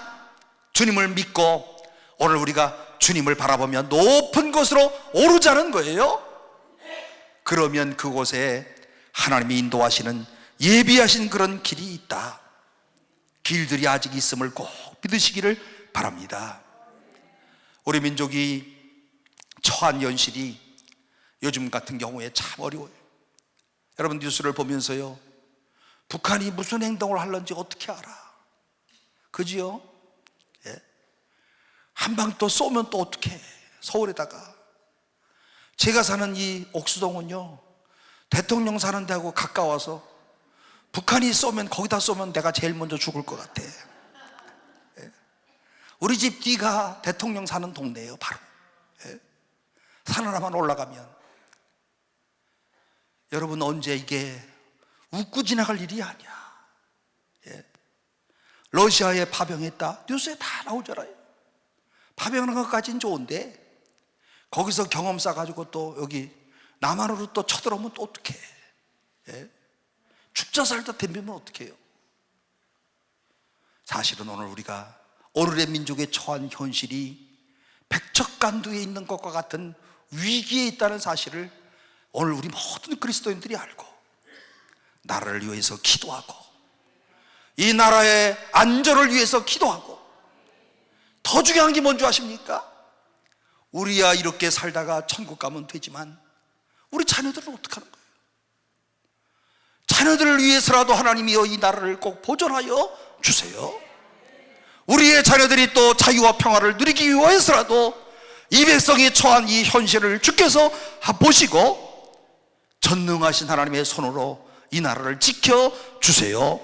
주님을 믿고 오늘 우리가 주님을 바라보며 높은 곳으로 오르자는 거예요. 그러면 그곳에 하나님이 인도하시는 예비하신 그런 길이 있다. 길들이 아직 있음을 꼭 믿으시기를 바랍니다. 우리 민족이 처한 현실이 요즘 같은 경우에 참 어려워요. 여러분 뉴스를 보면서요, 북한이 무슨 행동을 하는지 어떻게 알아? 그지요? 예? 한방 또 쏘면 또 어떻게 해? 서울에다가. 제가 사는 이 옥수동은요, 대통령 사는 데하고 가까워서 북한이 쏘면, 거기다 쏘면 내가 제일 먼저 죽을 것 같아. 예? 우리 집 뒤가 대통령 사는 동네예요, 바로. 예? 산 하나만 올라가면. 여러분, 언제 이게 웃고 지나갈 일이 아니야. 예? 러시아에 파병했다, 뉴스에 다 나오잖아요. 파병하는 것까지는 좋은데 거기서 경험 쌓아가지고 또 여기 남한으로 또 쳐들어오면 또 어떡해. 예? 죽자 살다 덤비면 어떡해요. 사실은 오늘 우리가 오늘의 민족에 처한 현실이 백척간두에 있는 것과 같은 위기에 있다는 사실을 오늘 우리 모든 그리스도인들이 알고 나라를 위해서 기도하고 이 나라의 안전을 위해서 기도하고, 더 중요한 게 뭔지 아십니까? 우리야 이렇게 살다가 천국 가면 되지만 우리 자녀들은 어떻게 하는 거예요? 자녀들을 위해서라도 하나님이여 이 나라를 꼭 보존하여 주세요. 우리의 자녀들이 또 자유와 평화를 누리기 위해서라도 이 백성이 처한 이 현실을 주께서 보시고 전능하신 하나님의 손으로 이 나라를 지켜주세요.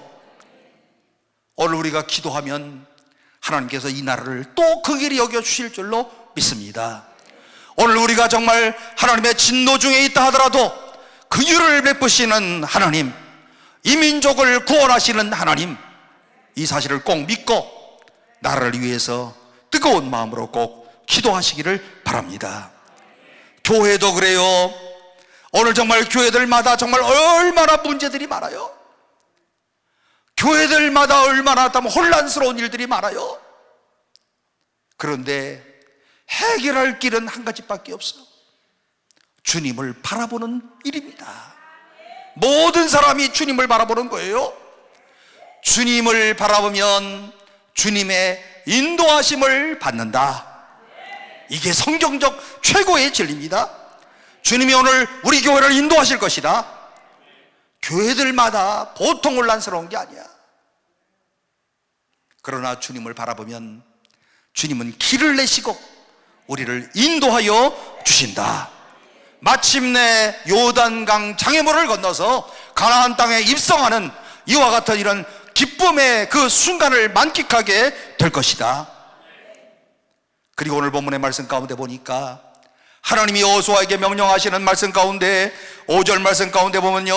오늘 우리가 기도하면 하나님께서 이 나라를 또 그 길이 여겨주실 줄로 믿습니다. 오늘 우리가 정말 하나님의 진노 중에 있다 하더라도 그 유를 베푸시는 하나님, 이 민족을 구원하시는 하나님, 이 사실을 꼭 믿고 나라를 위해서 뜨거운 마음으로 꼭 기도하시기를 바랍니다. 교회도 그래요. 오늘 정말 교회들마다 정말 얼마나 문제들이 많아요. 교회들마다 얼마나 혼란스러운 일들이 많아요. 그런데 해결할 길은 한 가지밖에 없어요. 주님을 바라보는 일입니다. 모든 사람이 주님을 바라보는 거예요. 주님을 바라보면 주님의 인도하심을 받는다. 이게 성경적 최고의 진리입니다. 주님이 오늘 우리 교회를 인도하실 것이다. 교회들마다 보통 혼란스러운 게 아니야. 그러나 주님을 바라보면 주님은 길을 내시고 우리를 인도하여 주신다. 마침내 요단강 장애물을 건너서 가나안 땅에 입성하는 이와 같은 이런 기쁨의 그 순간을 만끽하게 될 것이다. 그리고 오늘 본문의 말씀 가운데 보니까 하나님이 여호수아에게 명령하시는 말씀 가운데 5절 말씀 가운데 보면요,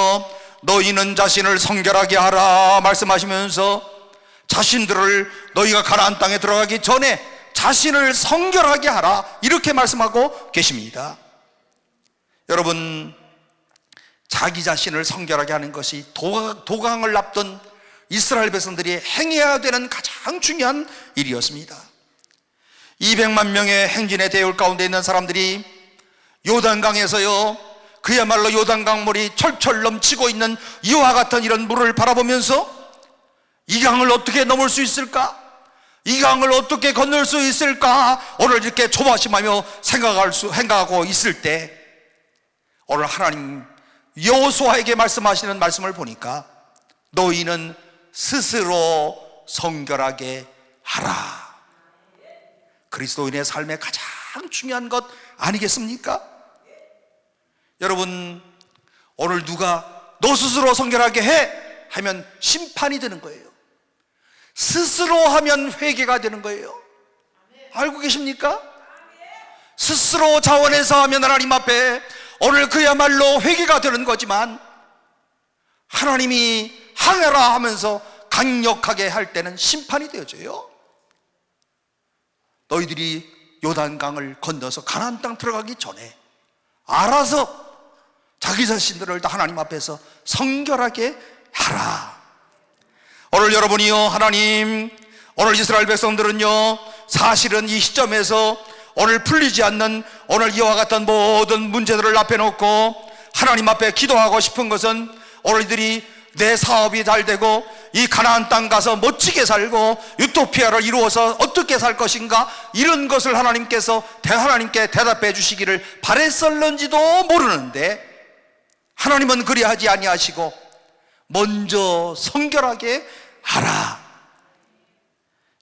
너희는 자신을 성결하게 하라 말씀하시면서 자신들을 너희가 가나안 땅에 들어가기 전에 자신을 성결하게 하라 이렇게 말씀하고 계십니다. 여러분, 자기 자신을 성결하게 하는 것이 도강을 앞둔 이스라엘 백성들이 행해야 되는 가장 중요한 일이었습니다. 200만 명의 행진의 대열 가운데 있는 사람들이 요단강에서요, 그야말로 요단강물이 철철 넘치고 있는 이와 같은 이런 물을 바라보면서 이 강을 어떻게 넘을 수 있을까? 이 강을 어떻게 건널 수 있을까? 오늘 이렇게 조바심하며 생각하고 있을 때 오늘 하나님 여호수아에게 말씀하시는 말씀을 보니까 너희는 스스로 성결하게 하라. 그리스도인의 삶의 가장 중요한 것 아니겠습니까? 여러분, 오늘 누가 너 스스로 성결하게 해 하면 심판이 되는 거예요. 스스로 하면 회개가 되는 거예요. 알고 계십니까? 스스로 자원해서 하면 하나님 앞에 오늘 그야말로 회개가 되는 거지만 하나님이 항해라 하면서 강력하게 할 때는 심판이 되어져요. 너희들이 요단강을 건너서 가나안 땅 들어가기 전에 알아서 자기 자신들을 다 하나님 앞에서 성결하게 하라. 오늘 여러분이요, 하나님, 오늘 이스라엘 백성들은요, 사실은 이 시점에서 오늘 풀리지 않는 오늘 이와 같은 모든 문제들을 앞에 놓고 하나님 앞에 기도하고 싶은 것은 오늘들이 내 사업이 잘 되고 이 가나안 땅 가서 멋지게 살고 유토피아를 이루어서 어떻게 살 것인가, 이런 것을 하나님께 대답해 주시기를 바랬었는지도 모르는데 하나님은 그리하지 아니하시고 먼저 성결하게 하라.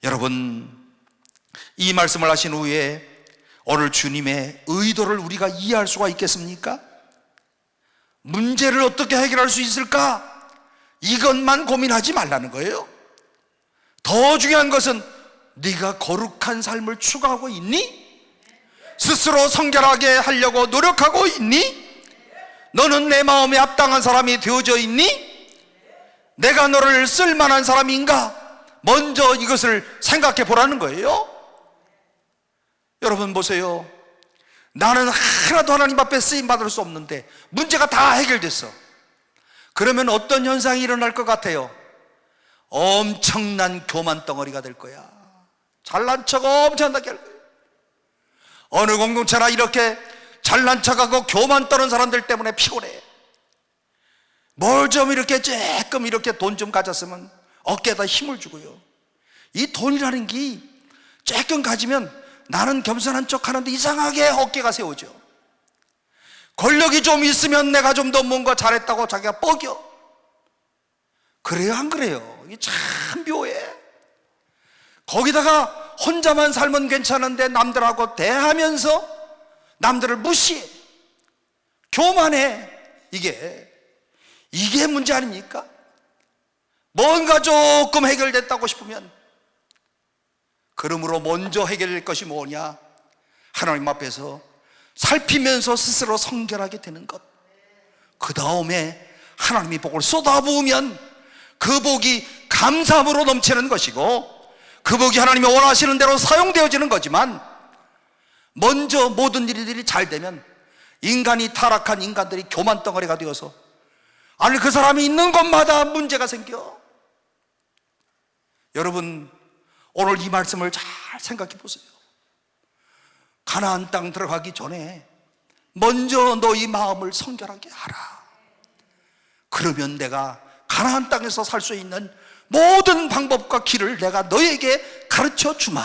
여러분, 이 말씀을 하신 후에 오늘 주님의 의도를 우리가 이해할 수가 있겠습니까? 문제를 어떻게 해결할 수 있을까? 이것만 고민하지 말라는 거예요. 더 중요한 것은 네가 거룩한 삶을 추구하고 있니? 스스로 성결하게 하려고 노력하고 있니? 너는 내 마음에 합당한 사람이 되어져 있니? 내가 너를 쓸만한 사람인가? 먼저 이것을 생각해 보라는 거예요. 여러분 보세요. 나는 하나도 하나님 앞에 쓰임받을 수 없는데 문제가 다 해결됐어. 그러면 어떤 현상이 일어날 것 같아요? 엄청난 교만 덩어리가 될 거야. 잘난 척 엄청나게 할 거예요. 어느 공동체나 이렇게 잘난 척하고 교만 떠는 사람들 때문에 피곤해. 뭘 좀 이렇게 조금 이렇게 돈 좀 가졌으면 어깨에다 힘을 주고요. 이 돈이라는 게 조금 가지면 나는 겸손한 척 하는데 이상하게 어깨가 세워져. 권력이 좀 있으면 내가 좀 더 뭔가 잘했다고 자기가 뻐겨. 그래요, 안 그래요? 이게 참 묘해. 거기다가 혼자만 살면 괜찮은데 남들하고 대하면서 남들을 무시해, 교만해. 이게 문제 아닙니까? 뭔가 조금 해결됐다고 싶으면, 그러므로 먼저 해결될 것이 뭐냐? 하나님 앞에서 살피면서 스스로 성결하게 되는 것. 그 다음에 하나님이 복을 쏟아부으면 그 복이 감사함으로 넘치는 것이고, 그 복이 하나님이 원하시는 대로 사용되어지는 거지만, 먼저 모든 일들이 잘 되면 인간이 타락한 인간들이 교만 덩어리가 되어서 아니 그 사람이 있는 곳마다 문제가 생겨. 여러분 오늘 이 말씀을 잘 생각해 보세요. 가나안 땅 들어가기 전에 먼저 너희 마음을 성결하게 하라. 그러면 내가 가나안 땅에서 살 수 있는 모든 방법과 길을 내가 너에게 가르쳐 주마.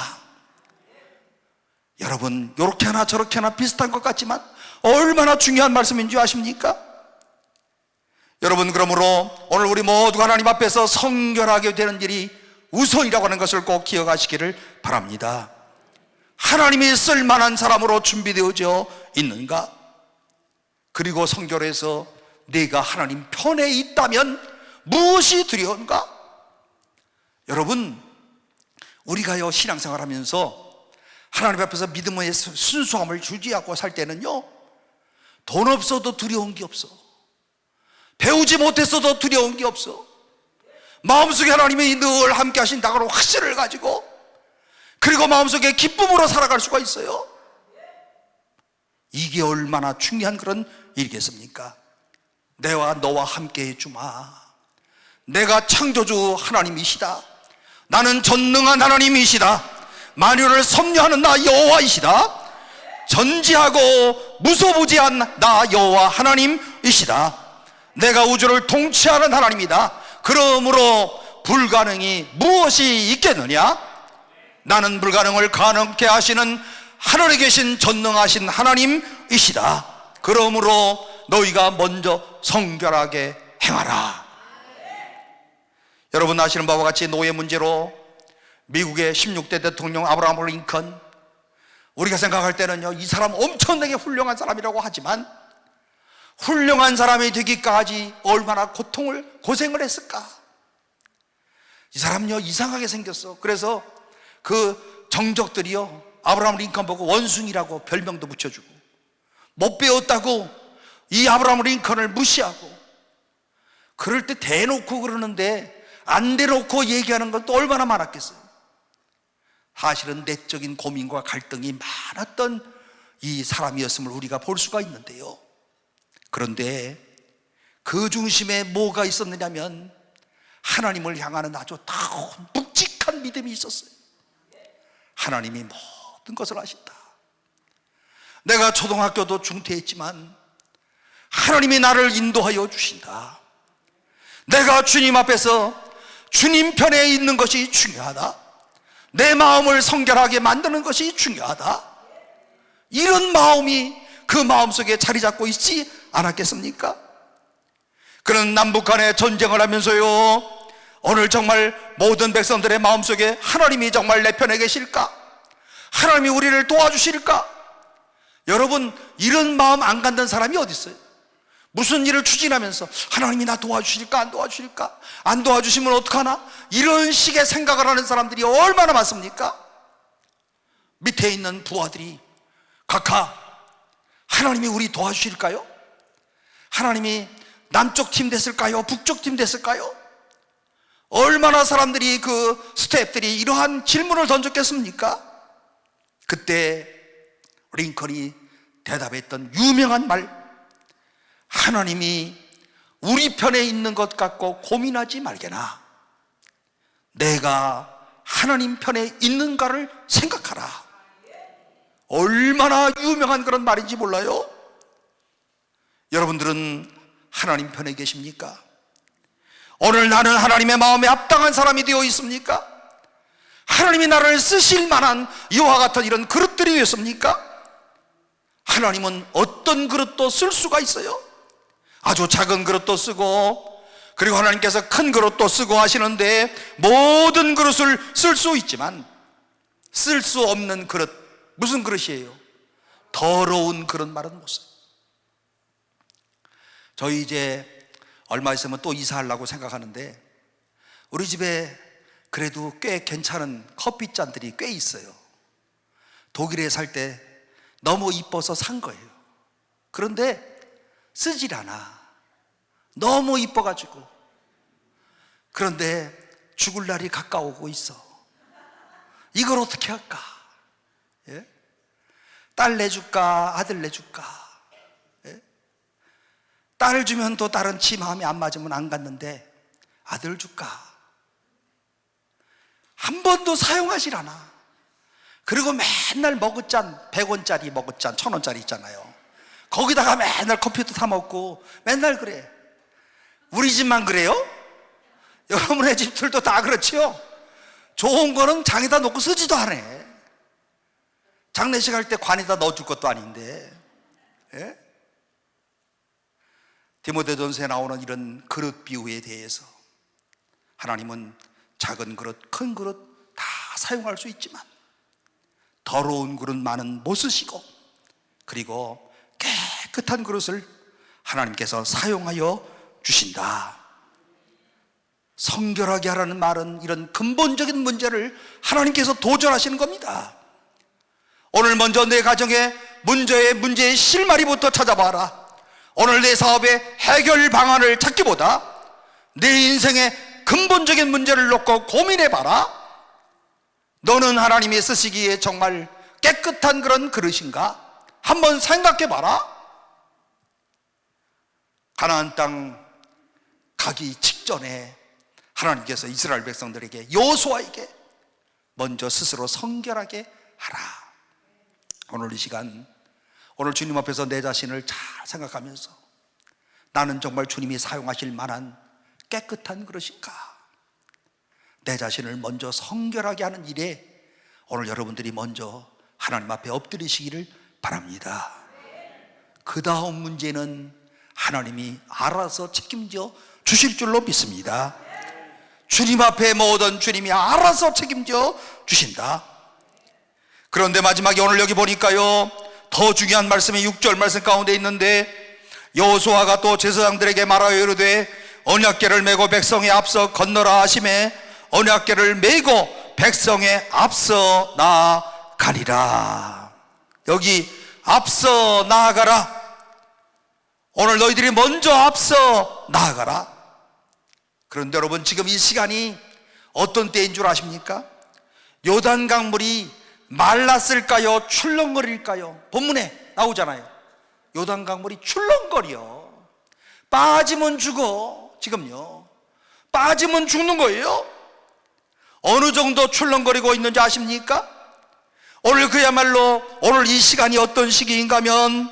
여러분 요렇게 하나 저렇게 하나 비슷한 것 같지만 얼마나 중요한 말씀인 줄 아십니까? 여러분 그러므로 오늘 우리 모두가 하나님 앞에서 성결하게 되는 일이 우선이라고 하는 것을 꼭 기억하시기를 바랍니다. 하나님이 쓸만한 사람으로 준비되어져 있는가? 그리고 성결해서 내가 하나님 편에 있다면 무엇이 두려운가? 여러분 우리가요 신앙생활 하면서 하나님 앞에서 믿음의 순수함을 유지하고 살 때는요 돈 없어도 두려운 게 없어. 배우지 못했어도 두려운 게 없어. 마음속에 하나님이 늘 함께 하신다고 확신을 가지고 그리고 마음속에 기쁨으로 살아갈 수가 있어요. 이게 얼마나 중요한 그런 일이겠습니까? 내와 너와 함께 해주마. 내가 창조주 하나님이시다. 나는 전능한 하나님이시다. 만유를 섭리하는 나 여호와이시다. 전지하고 무소부지한 나 여호와 하나님이시다. 내가 우주를 통치하는 하나님이다. 그러므로 불가능이 무엇이 있겠느냐? 나는 불가능을 가능케 하시는 하늘에 계신 전능하신 하나님이시다. 그러므로 너희가 먼저 성결하게 행하라. 여러분 아시는 바와 같이 노예 문제로 미국의 16대 대통령 아브라함 링컨, 우리가 생각할 때는요 이 사람 엄청나게 훌륭한 사람이라고 하지만 훌륭한 사람이 되기까지 얼마나 고생을 했을까? 이 사람요 이상하게 생겼어. 그래서 그 정적들이요 아브라함 링컨 보고 원숭이라고 별명도 붙여주고, 못 배웠다고 이 아브라함 링컨을 무시하고, 그럴 때 대놓고 그러는데 안 대놓고 얘기하는 건 또 얼마나 많았겠어요. 사실은 내적인 고민과 갈등이 많았던 이 사람이었음을 우리가 볼 수가 있는데요, 그런데 그 중심에 뭐가 있었느냐면 하나님을 향하는 아주 묵직한 믿음이 있었어요. 하나님이 모든 것을 아신다. 내가 초등학교도 중퇴했지만 하나님이 나를 인도하여 주신다. 내가 주님 앞에서 주님 편에 있는 것이 중요하다. 내 마음을 성결하게 만드는 것이 중요하다. 이런 마음이 그 마음속에 자리 잡고 있지 않았겠습니까? 그런 남북 간에 전쟁을 하면서요, 오늘 정말 모든 백성들의 마음속에 하나님이 정말 내 편에 계실까? 하나님이 우리를 도와주실까? 여러분, 이런 마음 안 갖는 사람이 어디 있어요? 무슨 일을 추진하면서 하나님이 나 도와주실까? 안 도와주실까? 안 도와주시면 어떡하나? 이런 식의 생각을 하는 사람들이 얼마나 많습니까? 밑에 있는 부하들이 각하, 하나님이 우리 도와주실까요? 하나님이 남쪽 팀 됐을까요? 북쪽 팀 됐을까요? 얼마나 사람들이 그 스태프들이 이러한 질문을 던졌겠습니까? 그때 링컨이 대답했던 유명한 말, 하나님이 우리 편에 있는 것 같고 고민하지 말게나 내가 하나님 편에 있는가를 생각하라. 얼마나 유명한 그런 말인지 몰라요? 여러분들은 하나님 편에 계십니까? 오늘 나는 하나님의 마음에 합당한 사람이 되어 있습니까? 하나님이 나를 쓰실 만한 이와 같은 이런 그릇들이 되었습니까? 하나님은 어떤 그릇도 쓸 수가 있어요. 아주 작은 그릇도 쓰고, 그리고 하나님께서 큰 그릇도 쓰고 하시는데, 모든 그릇을 쓸 수 있지만 쓸 수 없는 그릇, 무슨 그릇이에요? 더러운 그릇 말은 못 써요. 저희 이제 얼마 있으면 또 이사하려고 생각하는데, 우리 집에 그래도 꽤 괜찮은 커피잔들이 꽤 있어요. 독일에 살 때 너무 이뻐서 산 거예요. 그런데 쓰질 않아. 너무 이뻐가지고. 그런데 죽을 날이 가까우고 있어. 이걸 어떻게 할까? 예? 딸 내줄까 아들 내줄까? 예? 딸을 주면 또 딸은 지 마음에 안 맞으면 안 갔는데 아들 줄까? 한 번도 사용하질 않아. 그리고 맨날 머그잔, 100원짜리 머그잔, 1000원짜리 있잖아요. 거기다가 맨날 커피도 타 먹고 맨날 그래. 우리 집만 그래요? 여러분의 집들도 다 그렇지요? 좋은 거는 장에다 놓고 쓰지도 않아. 장례식 할 때 관에다 넣어줄 것도 아닌데. 예? 디모데전서에 나오는 이런 그릇 비유에 대해서 하나님은 작은 그릇, 큰 그릇 다 사용할 수 있지만 더러운 그릇만은 못 쓰시고, 그리고 깨끗한 그릇을 하나님께서 사용하여 주신다. 성결하게 하라는 말은 이런 근본적인 문제를 하나님께서 도전하시는 겁니다. 오늘 먼저 내 가정의 문제의 실마리부터 찾아봐라. 오늘 내 사업의 해결 방안을 찾기보다 내 인생의 근본적인 문제를 놓고 고민해봐라. 너는 하나님이 쓰시기에 정말 깨끗한 그런 그릇인가? 한번 생각해봐라. 가나안 땅 가기 직전에 하나님께서 이스라엘 백성들에게, 여호수아에게 먼저 스스로 성결하게 하라. 오늘 이 시간, 오늘 주님 앞에서 내 자신을 잘 생각하면서 나는 정말 주님이 사용하실 만한 깨끗한 그릇인가? 내 자신을 먼저 성결하게 하는 일에 오늘 여러분들이 먼저 하나님 앞에 엎드리시기를 바랍니다. 그 다음 문제는 하나님이 알아서 책임져 주실 줄로 믿습니다. 주님 앞에 모든 주님이 알아서 책임져 주신다. 그런데 마지막에 오늘 여기 보니까요, 더 중요한 말씀이 6절 말씀 가운데 있는데, 여호수아가 또 제사장들에게 말하여 이르되 언약궤를 메고 백성에 앞서 건너라 하심에 언약궤를 메고 백성에 앞서 나아가리라. 여기 앞서 나아가라. 오늘 너희들이 먼저 앞서 나아가라. 그런데 여러분, 지금 이 시간이 어떤 때인 줄 아십니까? 요단 강물이 말랐을까요? 출렁거릴까요? 본문에 나오잖아요. 요단 강물이 출렁거려. 빠지면 죽어. 지금요, 빠지면 죽는 거예요. 어느 정도 출렁거리고 있는지 아십니까? 오늘 그야말로, 오늘 이 시간이 어떤 시기인가 하면,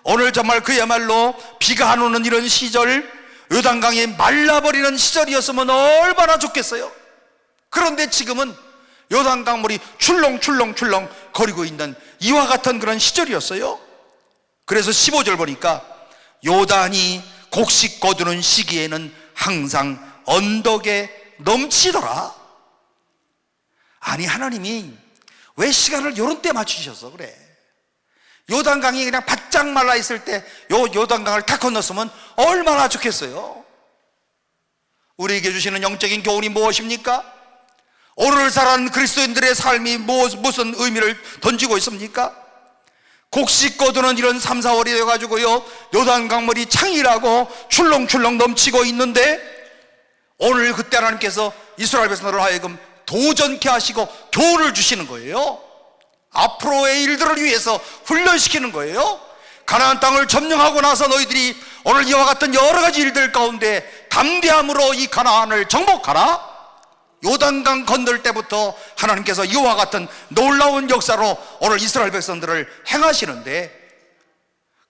오늘 정말 그야말로 비가 안 오는 이런 시절, 요단강이 말라버리는 시절이었으면 얼마나 좋겠어요. 그런데 지금은 요단강물이 출렁출렁출렁 거리고 있는 이와 같은 그런 시절이었어요. 그래서 15절 보니까 요단이 곡식 거두는 시기에는 항상 언덕에 넘치더라. 아니, 하나님이 왜 시간을 요런 때 맞추셔서 그래? 요단강이 그냥 바짝 말라 있을 때 요단강을 다 건넜으면 얼마나 좋겠어요. 우리에게 주시는 영적인 교훈이 무엇입니까? 오늘 살아가는 그리스도인들의 삶이 무슨 의미를 던지고 있습니까? 곡식 거두는 이런 3, 4월이 되어가지고요, 요단강물이 창이라고 출렁출렁 넘치고 있는데, 오늘 그때 하나님께서 이스라엘 백성들을 하여금 도전케 하시고 교훈을 주시는 거예요. 앞으로의 일들을 위해서 훈련시키는 거예요. 가나안 땅을 점령하고 나서 너희들이 오늘 이와 같은 여러 가지 일들 가운데 담대함으로 이 가나안을 정복하라. 요단강 건널 때부터 하나님께서 이와 같은 놀라운 역사로 오늘 이스라엘 백성들을 행하시는데,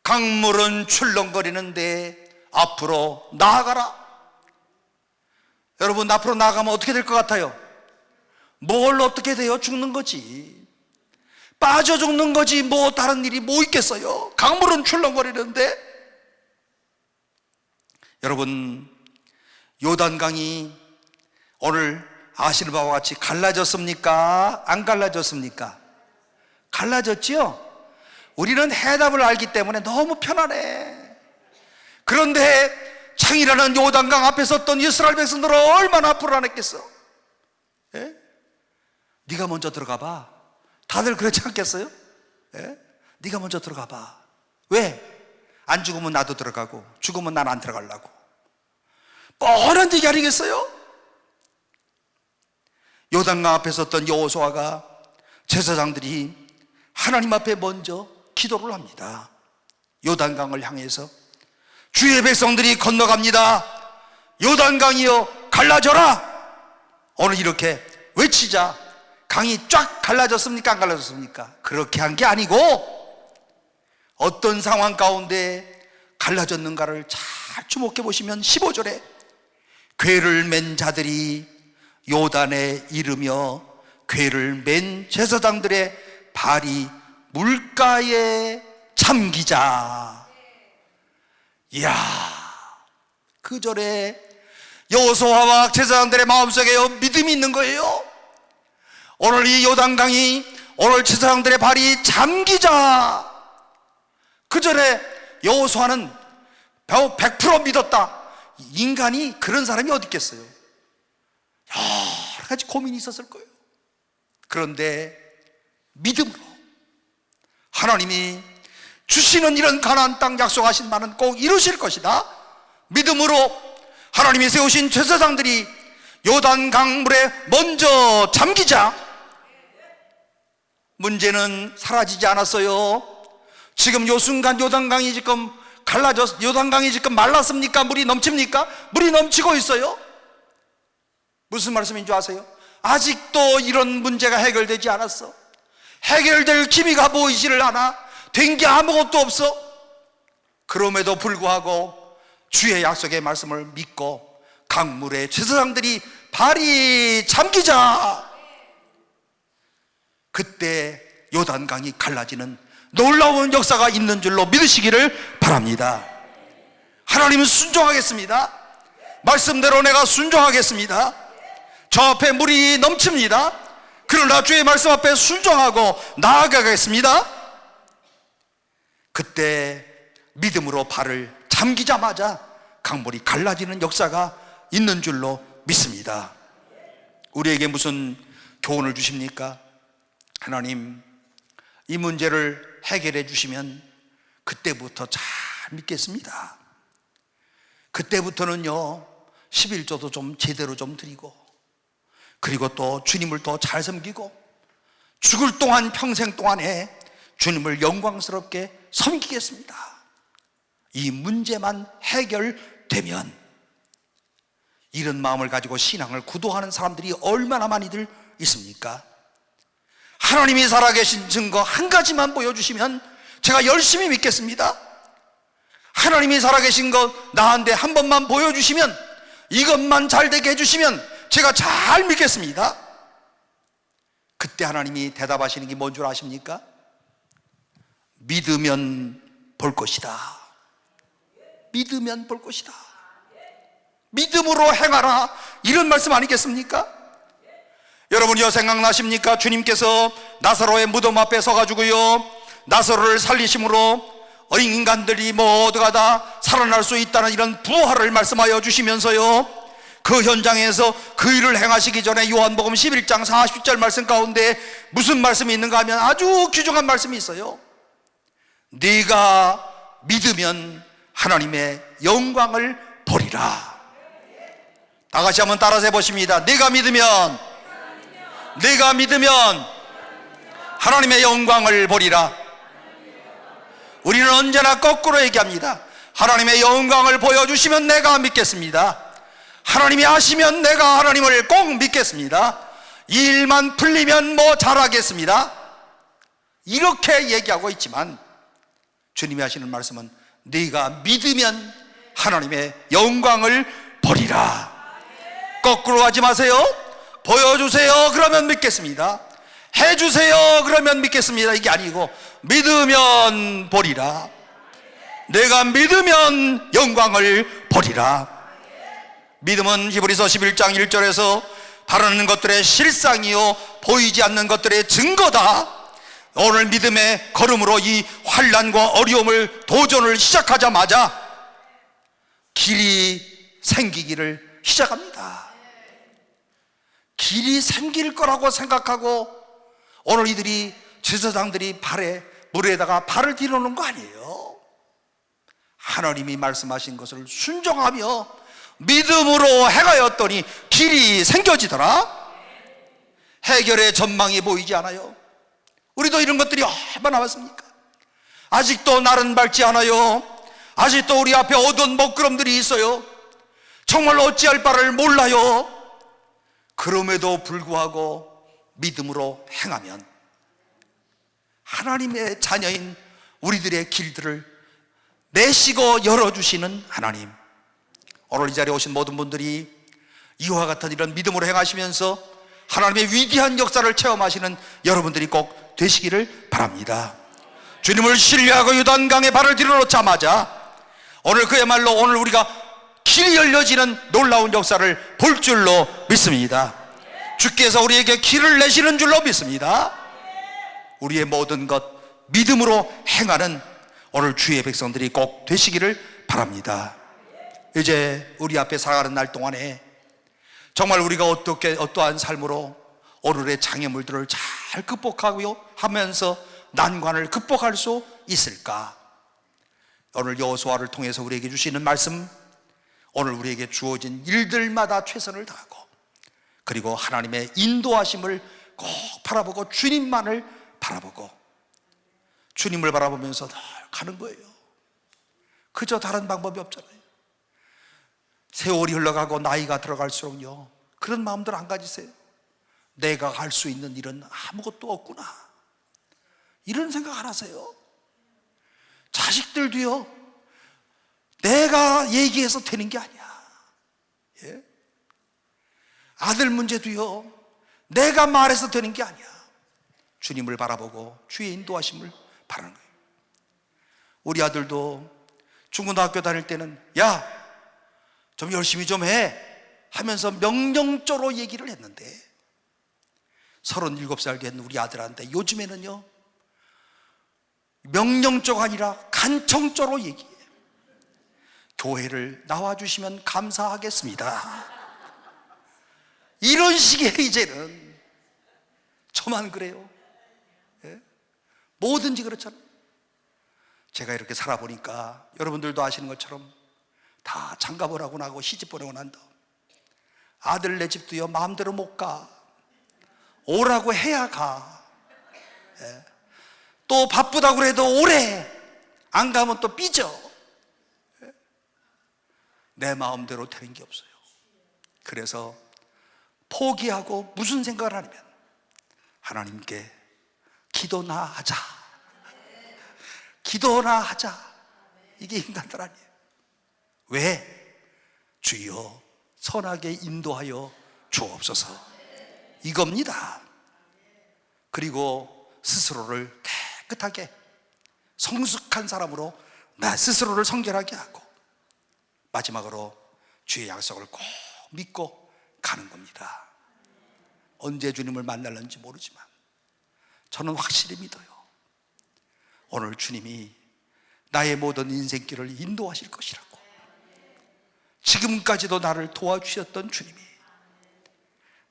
강물은 출렁거리는데 앞으로 나아가라. 여러분, 앞으로 나아가면 어떻게 될 것 같아요? 뭘 어떻게 돼요? 죽는 거지. 빠져 죽는 거지. 뭐 다른 일이 뭐 있겠어요? 강물은 출렁거리는데. 여러분, 요단강이 오늘 아시는 바와 같이 갈라졌습니까? 안 갈라졌습니까? 갈라졌지요? 우리는 해답을 알기 때문에 너무 편안해. 그런데 창이라는 요단강 앞에 섰던 이스라엘 백성들은 얼마나 불안했겠어. 예? 네가 먼저 들어가 봐. 다들 그렇지 않겠어요? 예? 네가 먼저 들어가 봐. 왜? 안 죽으면 나도 들어가고 죽으면 난 안 들어가려고. 뻔한 얘기 아니겠어요? 요단강 앞에 섰던 여호수아가, 제사장들이 하나님 앞에 먼저 기도를 합니다. 요단강을 향해서 주의 백성들이 건너갑니다. 요단강이여 갈라져라. 오늘 이렇게 외치자 강이 쫙 갈라졌습니까? 안 갈라졌습니까? 그렇게 한 게 아니고 어떤 상황 가운데 갈라졌는가를 잘 주목해 보시면 15절에 궤를 맨 자들이 요단에 이르며 궤를 맨 제사장들의 발이 물가에 잠기자. 이야, 그 절에 여호수아와 제사장들의 마음속에 믿음이 있는 거예요. 오늘 이 요단강이 오늘 제사장들의 발이 잠기자. 그 전에 여호수아는 100% 믿었다. 인간이 그런 사람이 어디 있겠어요? 여러 가지 고민이 있었을 거예요. 그런데 믿음으로 하나님이 주시는 이런 가나안 땅 약속하신 바는 꼭 이루실 것이다. 믿음으로 하나님이 세우신 제사장들이 요단 강물에 먼저 잠기자. 문제는 사라지지 않았어요. 지금 요 순간 요단강이 지금 요단강이 지금 말랐습니까? 물이 넘칩니까? 물이 넘치고 있어요. 무슨 말씀인 줄 아세요? 아직도 이런 문제가 해결되지 않았어. 해결될 기미가 보이지를 않아. 된 게 아무것도 없어. 그럼에도 불구하고 주의 약속의 말씀을 믿고 강물에 제사장들이 발이 잠기자. 그때 요단강이 갈라지는 놀라운 역사가 있는 줄로 믿으시기를 바랍니다. 하나님은 순종하겠습니다. 말씀대로 내가 순종하겠습니다. 저 앞에 물이 넘칩니다. 그러나 주의 말씀 앞에 순종하고 나아가겠습니다. 그때 믿음으로 발을 잠기자마자 강물이 갈라지는 역사가 있는 줄로 믿습니다. 우리에게 무슨 교훈을 주십니까? 하나님, 이 문제를 해결해 주시면 그때부터 잘 믿겠습니다. 그때부터는요 11조도 좀 제대로 좀 드리고, 그리고 또 주님을 더 잘 섬기고, 죽을 동안 평생 동안에 주님을 영광스럽게 섬기겠습니다. 이 문제만 해결되면, 이런 마음을 가지고 신앙을 구도하는 사람들이 얼마나 많이들 있습니까? 하나님이 살아계신 증거 한 가지만 보여주시면 제가 열심히 믿겠습니다. 하나님이 살아계신 것 나한테 한 번만 보여주시면, 이것만 잘 되게 해주시면 제가 잘 믿겠습니다. 그때 하나님이 대답하시는 게 뭔 줄 아십니까? 믿으면 볼 것이다. 믿으면 볼 것이다. 믿음으로 행하라, 이런 말씀 아니겠습니까? 여러분이요, 생각나십니까? 주님께서 나사로의 무덤 앞에 서가지고요 나사로를 살리심으로 어린 인간들이 모두가 다 살아날 수 있다는 이런 부활을 말씀하여 주시면서요, 그 현장에서 그 일을 행하시기 전에 요한복음 11장 40절 말씀 가운데 무슨 말씀이 있는가 하면 아주 귀중한 말씀이 있어요. 네가 믿으면 하나님의 영광을 보리라. 다 같이 한번 따라서 해보십니다. 내가 믿으면 하나님의 영광을 보리라. 우리는 언제나 거꾸로 얘기합니다. 하나님의 영광을 보여주시면 내가 믿겠습니다. 하나님이 하시면 내가 하나님을 꼭 믿겠습니다. 이 일만 풀리면 뭐 잘하겠습니다. 이렇게 얘기하고 있지만 주님이 하시는 말씀은 네가 믿으면 하나님의 영광을 보리라. 거꾸로 하지 마세요. 보여주세요, 그러면 믿겠습니다. 해주세요, 그러면 믿겠습니다. 이게 아니고 믿으면 보리라. 내가 믿으면 영광을 보리라. 믿음은 히브리서 11장 1절에서 바라는 것들의 실상이요 보이지 않는 것들의 증거다. 오늘 믿음의 걸음으로 이 환난과 어려움을 도전을 시작하자마자 길이 생기기를 시작합니다. 길이 생길 거라고 생각하고 오늘 이들이 제사장들이 물에다가 발을 들여놓은 거 아니에요. 하나님이 말씀하신 것을 순종하며 믿음으로 행하였더니 길이 생겨지더라. 해결의 전망이 보이지 않아요. 우리도 이런 것들이 얼마나 많습니까? 아직도 날은 밝지 않아요. 아직도 우리 앞에 어두운 먹구름들이 있어요. 정말 어찌할 바를 몰라요. 그럼에도 불구하고 믿음으로 행하면 하나님의 자녀인 우리들의 길들을 내시고 열어주시는 하나님, 오늘 이 자리에 오신 모든 분들이 이와 같은 이런 믿음으로 행하시면서 하나님의 위대한 역사를 체험하시는 여러분들이 꼭 되시기를 바랍니다. 주님을 신뢰하고 요단강에 발을 들여놓자마자 오늘 그야말로 오늘 우리가 길이 열려지는 놀라운 역사를 볼 줄로 믿습니다. 주께서 우리에게 길을 내시는 줄로 믿습니다. 우리의 모든 것 믿음으로 행하는 오늘 주의 백성들이 꼭 되시기를 바랍니다. 이제 우리 앞에 살아가는 날 동안에 정말 우리가 어떠한 삶으로 오늘의 장애물들을 잘 극복하고 하면서 난관을 극복할 수 있을까? 오늘 여호수아를 통해서 우리에게 주시는 말씀, 오늘 우리에게 주어진 일들마다 최선을 다하고 그리고 하나님의 인도하심을 꼭 바라보고 주님만을 바라보고 주님을 바라보면서 늘 가는 거예요. 그저 다른 방법이 없잖아요. 세월이 흘러가고 나이가 들어갈수록요, 그런 마음들 안 가지세요? 내가 할 수 있는 일은 아무것도 없구나, 이런 생각 안 하세요? 자식들도요, 내가 얘기해서 되는 게 아니야. 예? 아들 문제도요, 내가 말해서 되는 게 아니야. 주님을 바라보고 주의 인도하심을 바라는 거예요. 우리 아들도 중고등학교 다닐 때는 야, 좀 열심히 좀 해 하면서 명령조로 얘기를 했는데 37살 된 우리 아들한테 요즘에는요, 명령조가 아니라 간청조로 얘기해요. 교회를 나와주시면 감사하겠습니다, 이런 식의 이제는. 저만 그래요? 예? 뭐든지 그렇잖아요. 제가 이렇게 살아보니까 여러분들도 아시는 것처럼 다 장가보내고 하고 나고 시집 보내고 난 다음 아들 내 집도요, 마음대로 못 가. 오라고 해야 가. 예. 또 바쁘다고 해도 오래 안 가면 또 삐져. 예. 내 마음대로 되는 게 없어요. 그래서 포기하고 무슨 생각을 하냐면 하나님께 기도나 하자, 기도나 하자. 이게 인간들 아니에요. 왜? 주여 선하게 인도하여 주옵소서, 이겁니다. 그리고 스스로를 깨끗하게 성숙한 사람으로 나 스스로를 성결하게 하고 마지막으로 주의 약속을 꼭 믿고 가는 겁니다. 언제 주님을 만날는지 모르지만 저는 확실히 믿어요. 오늘 주님이 나의 모든 인생길을 인도하실 것이라고. 지금까지도 나를 도와주셨던 주님이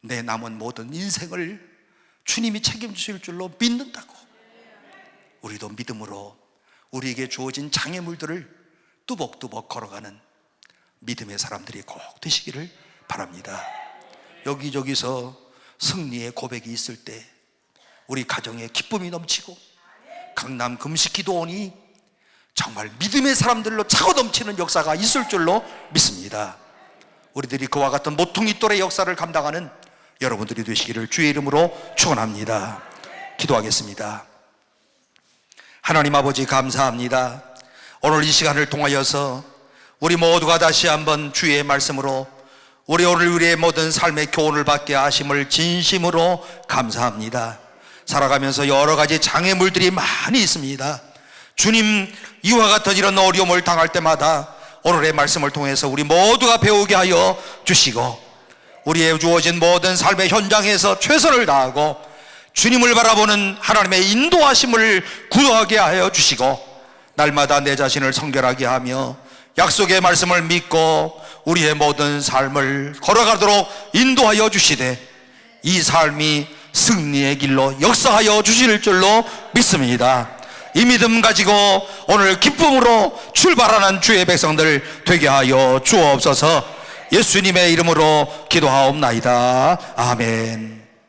내 남은 모든 인생을 주님이 책임지실 줄로 믿는다고. 우리도 믿음으로 우리에게 주어진 장애물들을 뚜벅뚜벅 걸어가는 믿음의 사람들이 꼭 되시기를 바랍니다. 여기저기서 승리의 고백이 있을 때 우리 가정에 기쁨이 넘치고 강남 금식기도원이 정말 믿음의 사람들로 차고 넘치는 역사가 있을 줄로 믿습니다. 우리들이 그와 같은 모퉁이 돌의 역사를 감당하는 여러분들이 되시기를 주의 이름으로 축원합니다. 기도하겠습니다. 하나님 아버지, 감사합니다. 오늘 이 시간을 통하여서 우리 모두가 다시 한번 주의 말씀으로 오늘 우리의 모든 삶의 교훈을 받게 하심을 진심으로 감사합니다. 살아가면서 여러 가지 장애물들이 많이 있습니다. 주님, 이와 같은 이런 어려움을 당할 때마다 오늘의 말씀을 통해서 우리 모두가 배우게 하여 주시고 우리의 주어진 모든 삶의 현장에서 최선을 다하고 주님을 바라보는 하나님의 인도하심을 구하게 하여 주시고 날마다 내 자신을 성결하게 하며 약속의 말씀을 믿고 우리의 모든 삶을 걸어가도록 인도하여 주시되 이 삶이 승리의 길로 역사하여 주실 줄로 믿습니다. 이 믿음 가지고 오늘 기쁨으로 출발하는 주의 백성들 되게 하여 주옵소서. 예수님의 이름으로 기도하옵나이다. 아멘.